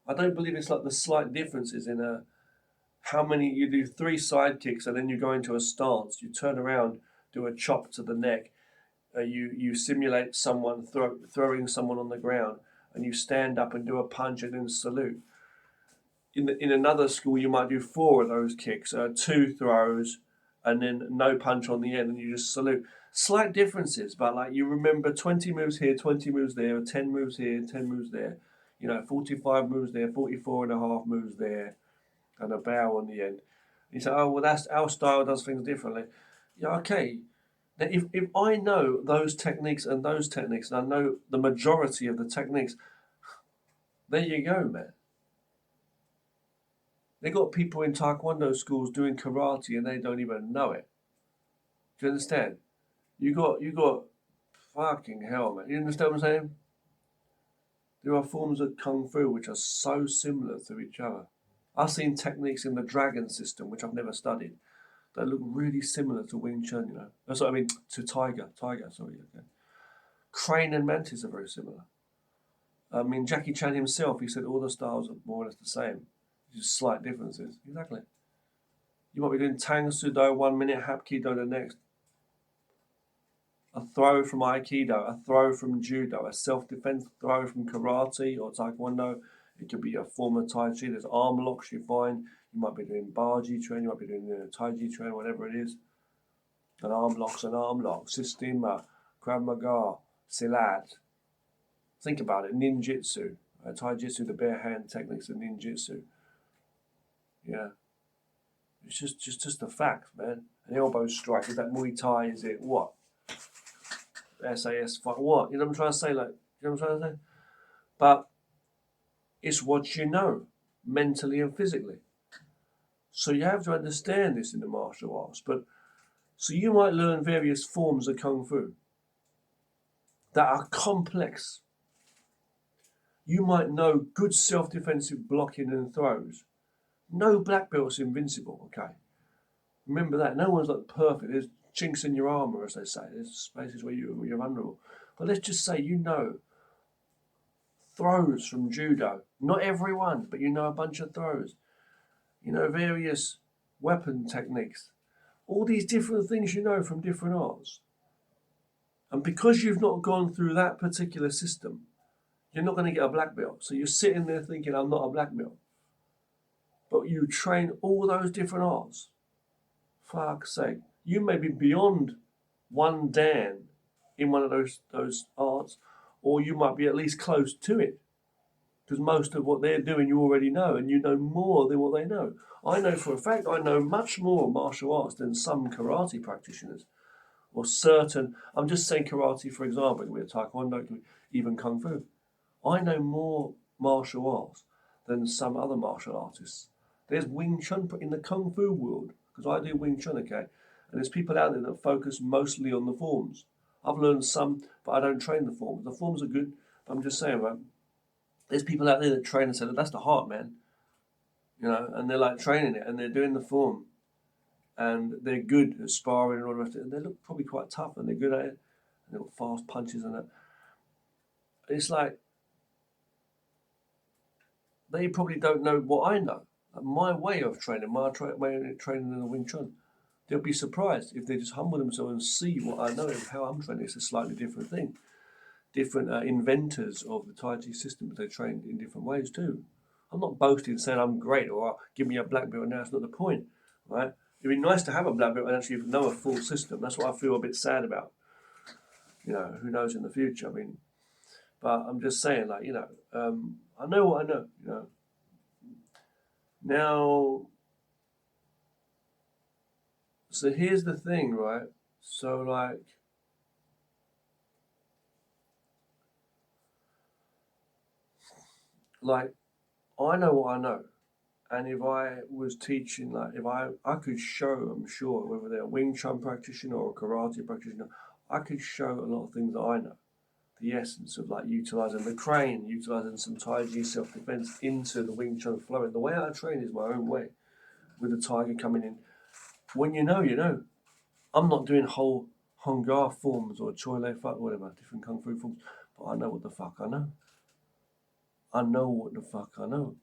I don't believe it's like the slight differences in how many you do 3 side kicks and then you go into a stance. You turn around, do a chop to the neck. You simulate someone throwing someone on the ground, and you stand up and do a punch and then salute. In another school, you might do 4 of those kicks, 2 throws, and then no punch on the end, and you just salute. Slight differences, but like you remember 20 moves here, 20 moves there, 10 moves here, 10 moves there. 45 moves there, 44 and a half moves there, and a bow on the end. You say, oh, well, that's our style does things differently. Yeah, okay. Now, if I know those techniques, and I know the majority of the techniques, there you go, man. They got people in Taekwondo schools doing karate and they don't even know it. Do you understand? You got fucking hell, man. You understand what I'm saying? There are forms of kung fu which are so similar to each other. I've seen techniques in the dragon system, which I've never studied, that look really similar to Wing Chun, That's what I mean, to Tiger, sorry, okay. Crane and Mantis are very similar. I mean, Jackie Chan himself, he said all the styles are more or less the same. Just slight differences. Exactly. You might be doing Tang Sudo 1 minute, Hapkido the next. A throw from Aikido, a throw from Judo, a self-defense throw from Karate or Taekwondo. It could be a form of Tai Chi. There's arm locks you find. You might be doing Baji Chuan, you might be doing Tai Chi Chuan, whatever it is. An arm lock, system, Krav Maga, Silat. Think about it, ninjutsu. Taijutsu, the bare hand techniques of ninjutsu. Yeah. It's just a fact, man. An elbow strike, is that Muay Thai, is it what? SAS fight, what? You know what I'm trying to say? Like, you know what I'm trying to say? But it's what you know, mentally and physically. So you have to understand this in the martial arts. But so you might learn various forms of kung fu that are complex. You might know good self-defensive blocking and throws. No black belt's invincible, okay? Remember that. No one's like perfect. There's chinks in your armour, as they say. There's spaces where you're vulnerable. But let's just say throws from judo. Not everyone, but a bunch of throws. Various weapon techniques. All these different things from different arts. And because you've not gone through that particular system, you're not going to get a black belt. So you're sitting there thinking, I'm not a black belt. But you train all those different arts. Fuck's sake. You may be beyond one Dan in one of those arts, or you might be at least close to it. Because most of what they're doing you already know, and you know more than what they know. I know for a fact I know much more martial arts than some karate practitioners. Or certain, I'm just saying karate for example, it could be taekwondo, it could be even kung fu. I know more martial arts than some other martial artists. There's Wing Chun in the kung fu world, because I do Wing Chun, okay? And there's people out there that focus mostly on the forms. I've learned some, but I don't train the forms. The forms are good, but I'm just saying, right? There's people out there that train and say, that's the heart, man. you know, and they're like training it, and they're doing the form, and they're good at sparring and all the rest of it, and they look probably quite tough, and they're good at it, and they've got fast punches and that. It's like they probably don't know what I know. Like my way of training, way of training in the Wing Chun. They'll be surprised if they just humble themselves and see what I know and how I'm training. It's a slightly different thing. Different inventors of the Tai Chi system, they trained in different ways too. I'm not boasting saying I'm great or give me a black belt now. That's not the point, right? It'd be nice to have a black belt and actually know a full system. That's what I feel a bit sad about. You know, who knows in the future? I mean, but I'm just saying, like, I know what I know. You know, now, so here's the thing, right? So like I know what I know. And if I was teaching, like, if I could show, I'm sure, whether they're a Wing Chun practitioner or a karate practitioner, I could show a lot of things that I know. The essence of like utilizing the crane, utilizing some Tai Chi self defense into the Wing Chun flow. And the way I train is my own way, with the tiger coming in. When you know, you know. I'm not doing whole Hung Gar forms or Choi Lei Fut, whatever, different Kung Fu forms, but I know what the fuck I know. I know what the fuck I know.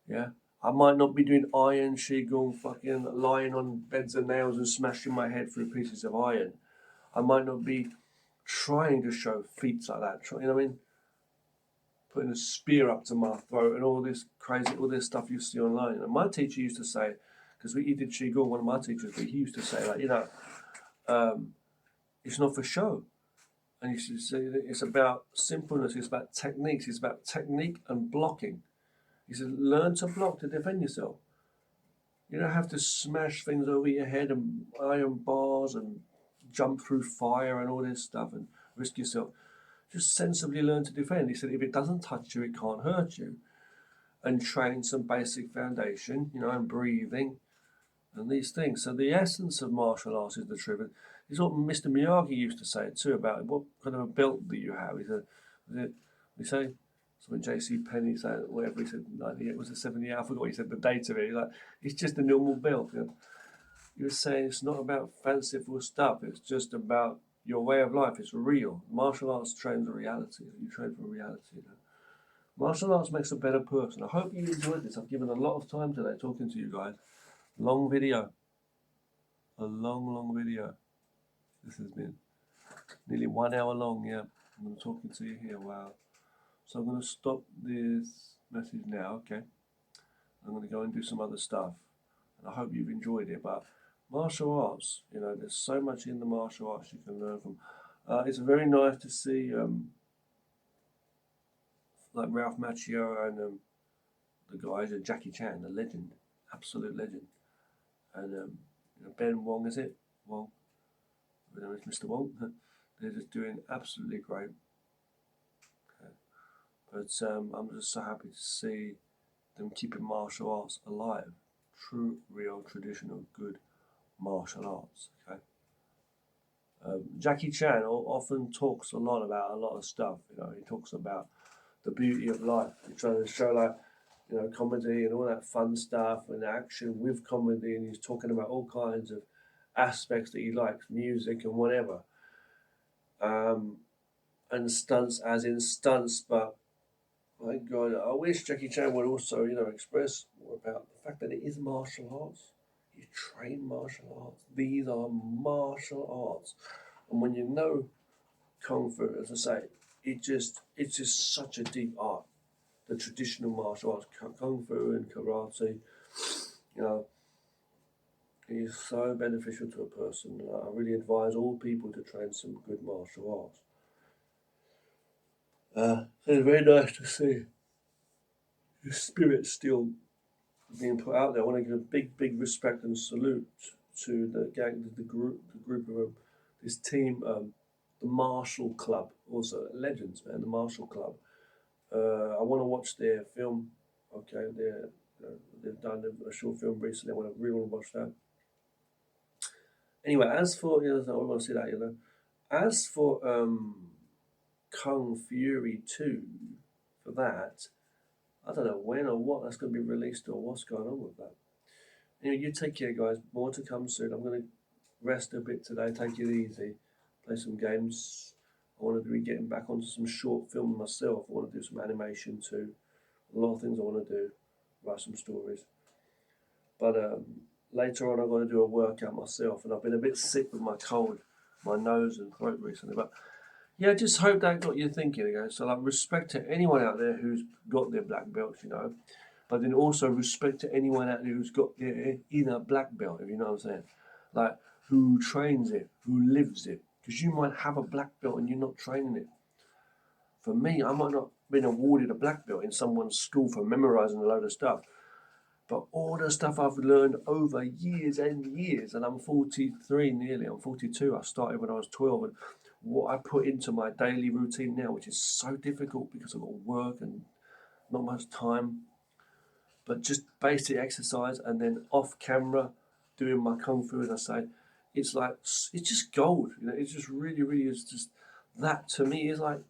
Yeah. I might not be doing iron qigong, fucking lying on beds of nails and smashing my head through pieces of iron. I might not be trying to show feats like that. You know what I mean? Putting a spear up to my throat and all this crazy, all this stuff you see online. And my teacher used to say, because he did qigong, one of my teachers, but he used to say, like, it's not for show. And you should say it's about simpleness, it's about techniques, it's about technique and blocking. He said, learn to block to defend yourself. You don't have to smash things over your head and iron bars and jump through fire and all this stuff and risk yourself. Just sensibly learn to defend. He said, if it doesn't touch you, it can't hurt you. And train some basic foundation, and breathing and these things. So the essence of martial arts is the truth. It's what Mr. Miyagi used to say too about what kind of a belt do you have. He said, we say something J.C. Penney said, whatever he said, 98 was it 78? I forgot what he said the date of it. He's like, it's just a normal belt. He was saying it's not about fanciful stuff. It's just about your way of life. It's real. Martial arts trains reality. You train for reality. Martial arts makes a better person. I hope you enjoyed this. I've given a lot of time today talking to you guys. Long video. A long, long video. This has been nearly 1 hour long, yeah. I'm talking to you here, wow. So I'm going to stop this message now, okay? I'm going to go and do some other stuff. And I hope you've enjoyed it, but martial arts, there's so much in the martial arts you can learn from. It's very nice to see like Ralph Macchio and the guys, Jackie Chan, the legend, absolute legend. And Ben Wong, is it? Wong. Mr. Wong. They're just doing absolutely great. Okay. But I'm just so happy to see them keeping martial arts alive. True, real, traditional, good martial arts. Okay. Jackie Chan often talks a lot about a lot of stuff. He talks about the beauty of life. He's trying to show comedy and all that fun stuff and action with comedy, and he's talking about all kinds of aspects that he likes, music and whatever. And stunts as in stunts, but my God, I wish Jackie Chan would also, express more about the fact that it is martial arts. You train martial arts. These are martial arts. And when you know Kung Fu, as I say, it's just such a deep art. The traditional martial arts, Kung Fu and karate, is so beneficial to a person. I really advise all people to train some good martial arts. So it's very nice to see the spirit still being put out there. I want to give a big, big respect and salute to the gang, the group of this team, the Martial Club, also legends, man. The Martial Club. I want to watch their film. Okay, they've done a short film recently. I really want to watch that. Anyway, as for I want to see that. As for Kung Fury 2, for that, I don't know when or what that's going to be released or what's going on with that. Anyway, you take care, guys. More to come soon. I'm going to rest a bit today, take it easy, play some games. I want to be getting back onto some short film myself. I want to do some animation too. A lot of things I want to do, write some stories. But later on, I've got to do a workout myself, and I've been a bit sick with my cold, my nose and throat recently. But yeah, I just hope that got you thinking again. So, like, respect to anyone out there who's got their black belts, but then also respect to anyone out there who's got their inner black belt, if you know what I'm saying. Like, who trains it, who lives it. Because you might have a black belt and you're not training it. For me, I might not have been awarded a black belt in someone's school for memorizing a load of stuff. But all the stuff I've learned over years and years, and I'm 43 nearly, I'm 42, I started when I was 12, and what I put into my daily routine now, which is so difficult because I've got work and not much time, but just basic exercise and then off camera doing my kung fu, as I say, it's like, it's just gold, it's just really, really is just, that to me is like,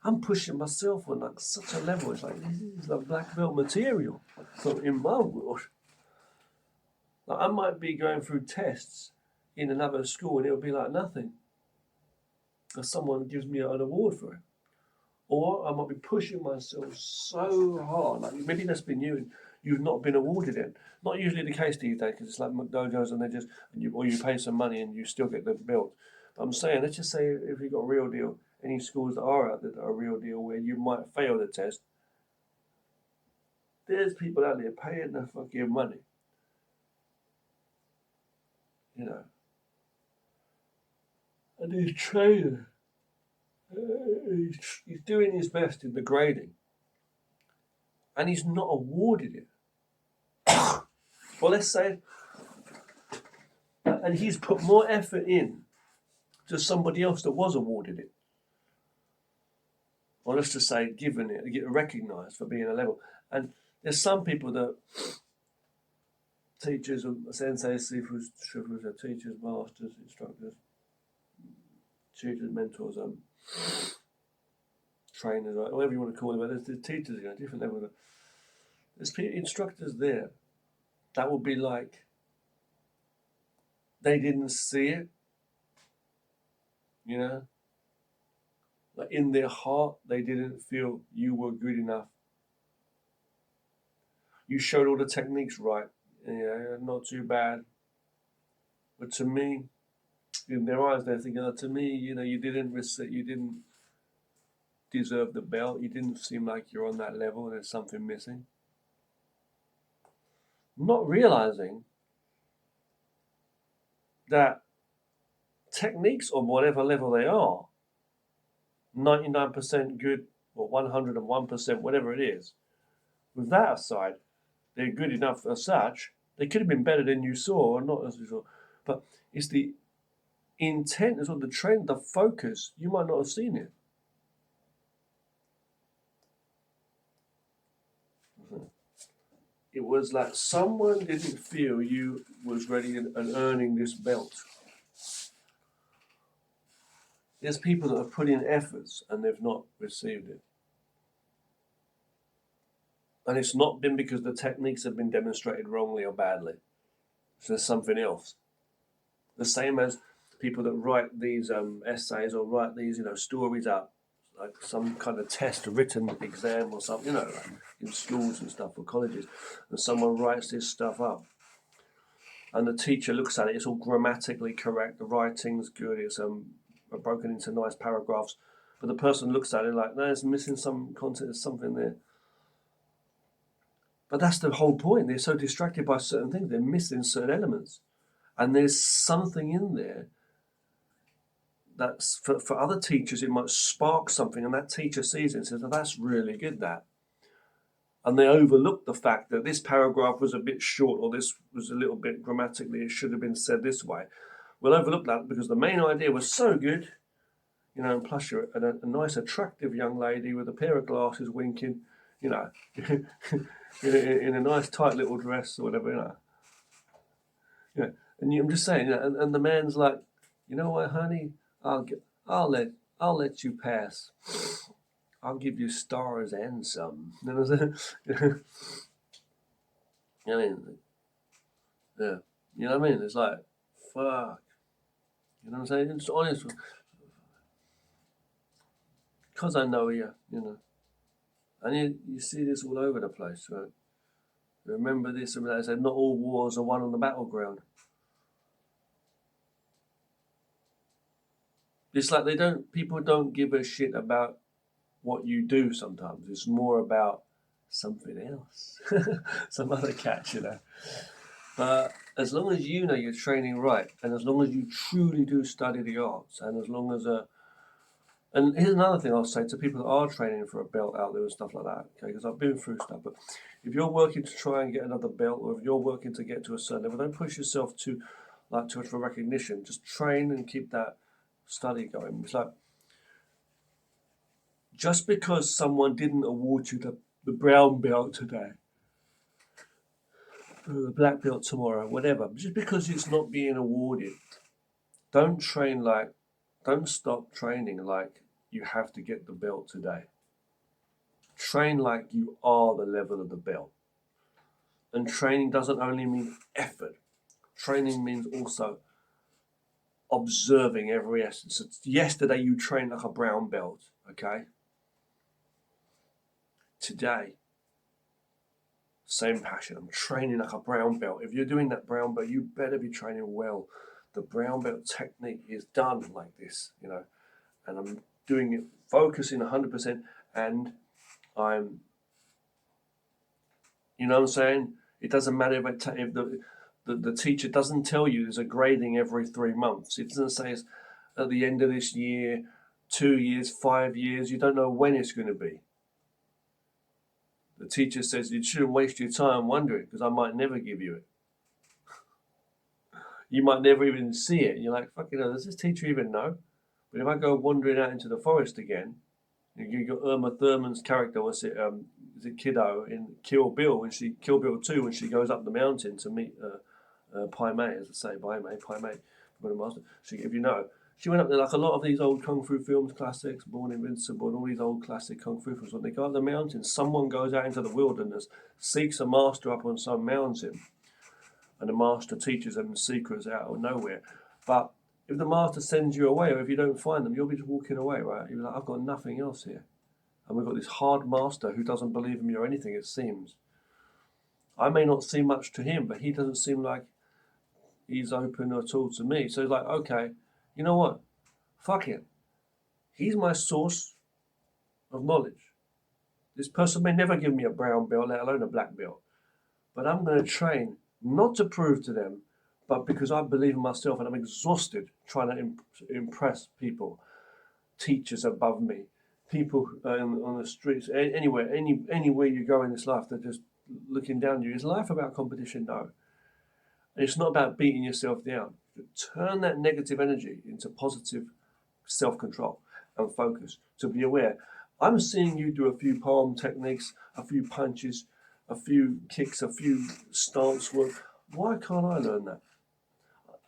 I'm pushing myself on like such a level. It's like, this is like black belt material. So in my world, like, I might be going through tests in another school and it'll be like nothing. Or someone gives me an award for it. Or I might be pushing myself so hard. Like maybe that's been you and you've not been awarded it. Not usually the case these days because it's like McDonald's and they just, or you pay some money and you still get the belt. But I'm saying, let's just say if you've got a real deal, any schools that are out there that are a real deal where you might fail the test, there's people out there paying the fucking money. And his trainer, he's doing his best in the grading, and he's not awarded it. Well, let's say, and he's put more effort in to somebody else that was awarded it. Or let's just say, given it, get recognised for being a level. And there's some people that teachers, senseis, shifus, teachers, masters, instructors, tutors, mentors, trainers, whatever you want to call them. But there's teachers, different level. There's instructors there that will be like, they didn't see it, like in their heart, they didn't feel you were good enough. You showed all the techniques right, not too bad. But to me, in their eyes, they're thinking, to me, you didn't deserve the belt. You didn't seem like you're on that level. There's something missing. Not realizing that techniques on whatever level they are, 99% good or 101%, whatever it is, with that aside, they're good enough as such. They could have been better than you saw, or not as you saw. But it's the intent, as well, the trend, the focus. You might not have seen it. It was like someone didn't feel you was ready and earning this belt. There's people that have put in efforts and they've not received it. And it's not been because the techniques have been demonstrated wrongly or badly. So there's something else. The same as people that write these essays or write these, stories up, like some kind of test, a written exam or something, like in schools and stuff or colleges, and someone writes this stuff up. And the teacher looks at it, it's all grammatically correct, the writing's good, it's broken into nice paragraphs. But the person looks at it like, no, it's missing some content, there's something there. But that's the whole point. They're so distracted by certain things, they're missing certain elements. And there's something in there that's, for other teachers, it might spark something, and that teacher sees it and says, oh, that's really good, that. And they overlook the fact that this paragraph was a bit short, or this was a little bit grammatically, it should have been said this way. We'll overlook that because the main idea was so good, and plus you're a nice, attractive young lady with a pair of glasses winking, in a nice, tight little dress or whatever, And I'm just saying, and the man's like, you know what, honey, I'll let you pass. I'll give you stars and some. You know what I'm saying? I mean, yeah. You know what I mean? It's like, fuck. You know what I'm saying? It's honest. Because I know you, you know. And you see this all over the place, right? Remember this and that. I said, not all wars are won on the battleground. It's like people don't give a shit about what you do sometimes. It's more about something else, some other catch, you know. But as long as you know you're training right, and as long as you truly do study the arts, and as long as and here's another thing I'll say to people that are training for a belt out there and stuff like that, okay, because I've been through stuff, but if you're working to try and get another belt, or if you're working to get to a certain level, don't push yourself for recognition. Just train and keep that study going. It's like, just because someone didn't award you the brown belt today, or the black belt tomorrow, whatever, just because it's not being awarded, don't don't stop training like you have to get the belt today. Train like you are the level of the belt. And training doesn't only mean effort. Training means also observing every essence. So yesterday you trained like a brown belt, okay? Today, same passion. I'm training like a brown belt. If you're doing that brown belt, you better be training well. The brown belt technique is done like this, you know, and I'm doing it, focusing 100%, and I'm, you know what I'm saying? It doesn't matter if the teacher doesn't tell you there's a grading every 3 months. It doesn't say it's at the end of this year, 2 years, 5 years. You don't know when it's going to be. The teacher says you shouldn't waste your time wondering because I might never give you it. You might never even see it. And you're like, fucking hell, does this teacher even know? But if I go wandering out into the forest again, you got Irma Thurman's character, was it Kiddo in Kill Bill, Kill Bill 2, when she goes up the mountain to meet Pai Mei, as I say, Pai Mei, the master. If you know, she went up there like a lot of these old kung fu films, classics, Born Invincible, and all these old classic kung fu films. When they go up the mountain, someone goes out into the wilderness, seeks a master up on some mountain, and the master teaches them secrets out of nowhere. But if the master sends you away, or if you don't find them, you'll be just walking away, right? You'll be like, I've got nothing else here. And we've got this hard master who doesn't believe in me or anything, it seems. I may not seem much to him, but he doesn't seem like he's open at all to me. So it's like, okay, you know what? Fuck him. He's my source of knowledge. This person may never give me a brown belt, let alone a black belt. But I'm going to train not to prove to them, but because I believe in myself and I'm exhausted trying to impress people, teachers above me, people on the streets, anywhere you go in this life, they're just looking down on you. Is life about competition? No. And it's not about beating yourself down. Turn that negative energy into positive self-control and focus. To be aware, I'm seeing you do a few palm techniques, a few punches, a few kicks, a few stance work. Why can't I learn that?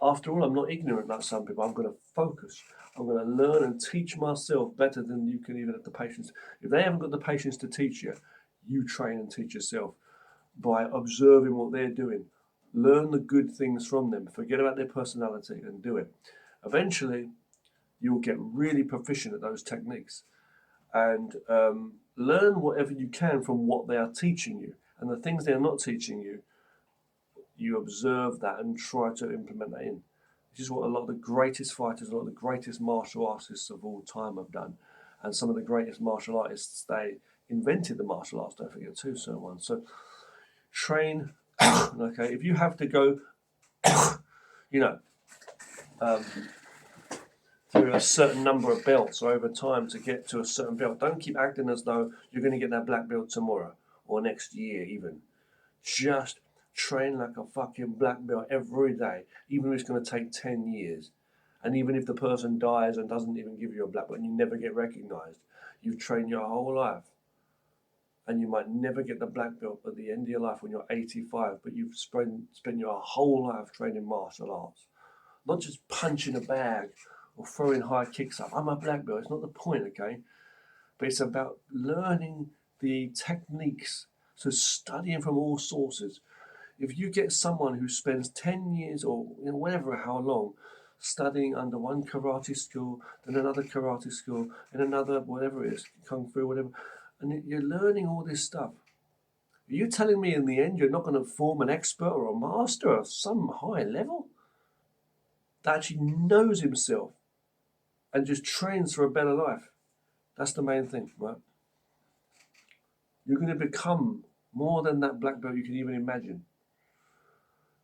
After all, I'm not ignorant like some people. I'm going to focus. I'm going to learn and teach myself better than you can even have the patience. If they haven't got the patience to teach you, you train and teach yourself by observing what they're doing. Learn the good things from them. Forget about their personality and do it. Eventually, you'll get really proficient at those techniques and learn whatever you can from what they are teaching you. And the things they're not teaching you, you observe that and try to implement that in. This is what a lot of the greatest fighters, a lot of the greatest martial artists of all time have done. And some of the greatest martial artists, they invented the martial arts, don't forget too, certain ones. So train, okay, if you have to go, you know, through a certain number of belts or over time to get to a certain belt, don't keep acting as though you're going to get that black belt tomorrow or next year even. Just train like a fucking black belt every day, even if it's going to take 10 years. And even if the person dies and doesn't even give you a black belt and you never get recognized, you've trained your whole life. And you might never get the black belt at the end of your life when you're 85, but you've spent your whole life training martial arts. Not just punching a bag or throwing high kicks up. I'm a black belt. It's not the point, okay? but it's about learning the techniques. So studying from all sources. If you get someone who spends 10 years or whatever, how long, studying under one karate school, then another karate school, and another, whatever it is, kung fu, whatever, and you're learning all this stuff. Are you telling me in the end you're not going to form an expert or a master of some high level that actually knows himself and just trains for a better life? That's the main thing, right? You're going to become more than that black belt you can even imagine.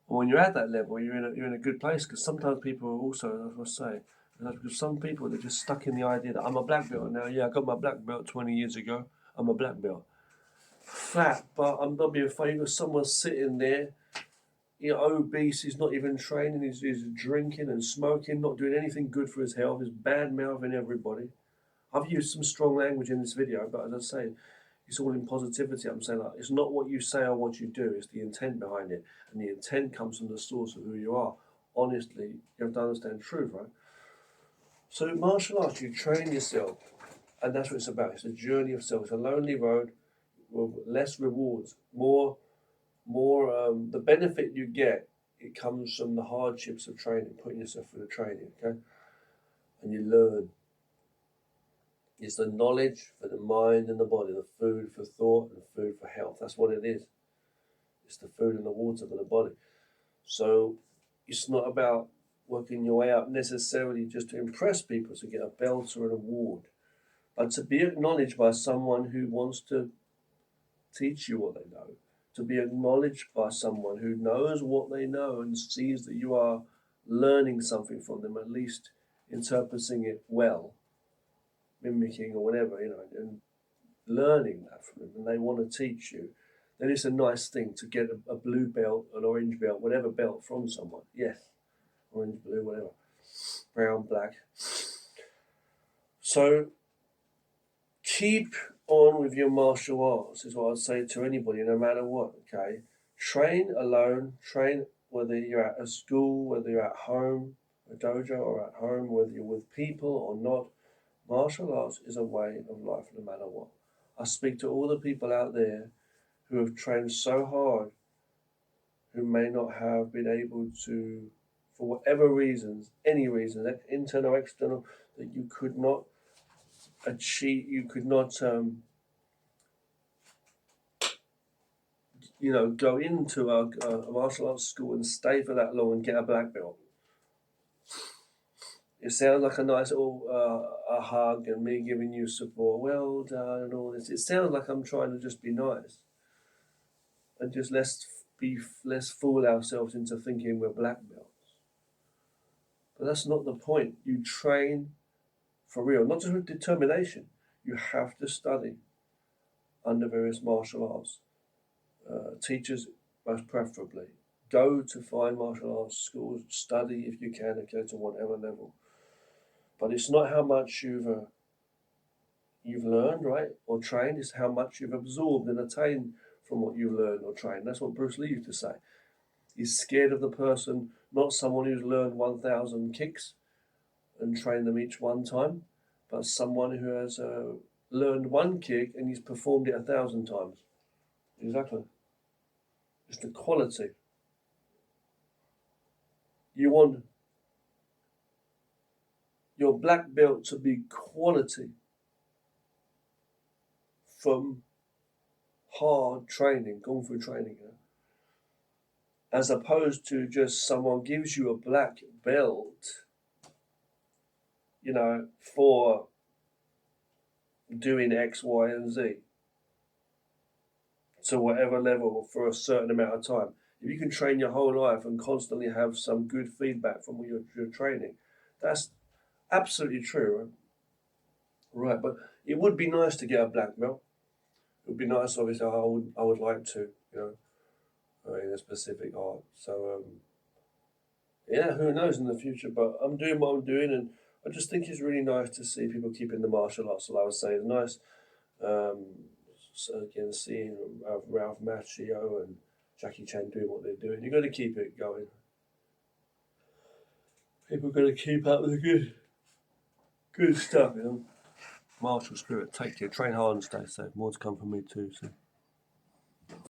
And when you're at that level, you're in a good place, because sometimes people are also, as I say, because some people, they're just stuck in the idea that I'm a black belt now. Yeah, I got my black belt 20 years ago. I'm a black belt. Flat, but I'm not being funny. You've got someone sitting there, obese, he's not even training, he's drinking and smoking, not doing anything good for his health, he's bad mouthing everybody. I've used some strong language in this video, but as I say, it's all in positivity. I'm saying, like, it's not what you say or what you do, it's the intent behind it. And the intent comes from the source of who you are. Honestly, you have to understand truth, right? So martial arts, you train yourself, and that's what it's about. It's a journey of self. It's a lonely road with less rewards, more. The benefit you get, it comes from the hardships of training, putting yourself through the training, okay? And you learn. It's the knowledge for the mind and the body, the food for thought and food for health. That's what it is. It's the food and the water for the body. So it's not about working your way up necessarily just to impress people, to get a belt or an award, but to be acknowledged by someone who wants to teach you what they know, to be acknowledged by someone who knows what they know and sees that you are learning something from them, at least interpreting it well, mimicking or whatever, and learning that from them, and they want to teach you, then it's a nice thing to get a blue belt, an orange belt, whatever belt from someone. Yes, orange, blue, whatever, brown, black. So keep on with your martial arts is what I'd say to anybody, no matter what, okay? Train alone, train whether you're at a school, whether you're at home, a dojo, or at home, whether you're with people or not. Martial arts is a way of life no matter what. I speak to all the people out there who have trained so hard, who may not have been able to, for whatever reasons, any reason, internal, external, that you could not achieve, you could not, go into a martial arts school and stay for that long and get a black belt. It sounds like a nice little a hug and me giving you support, well done, and all this. It sounds like I'm trying to just be nice, and just let's fool ourselves into thinking we're black belts. But that's not the point. You train for real, not just with determination. You have to study under various martial arts teachers, most preferably. Go to fine martial arts schools, study if you can, and go to whatever level. But it's not how much you've learned, right, or trained. It's how much you've absorbed and attained from what you learned or trained. That's what Bruce Lee used to say. He's scared of the person, not someone who's learned 1,000 kicks and trained them each one time, but someone who has learned one kick and he's performed it 1,000 times. Exactly. It's the quality. You want your black belt to be quality from hard training, kung fu training, as opposed to just someone gives you a black belt, for doing X, Y, and Z to whatever level for a certain amount of time. If you can train your whole life and constantly have some good feedback from your training, that's absolutely true, right? But it would be nice to get a black belt. It would be nice, obviously. I would like to, in a specific art. So yeah, who knows in the future? But I'm doing what I'm doing, and I just think it's really nice to see people keeping the martial arts. So I would say it's nice. So again, seeing Ralph Macchio and Jackie Chan doing what they're doing, you've got to keep it going. People are going to keep up with the good stuff, Martial spirit. Take care. Train hard and stay safe. More to come from me too. So.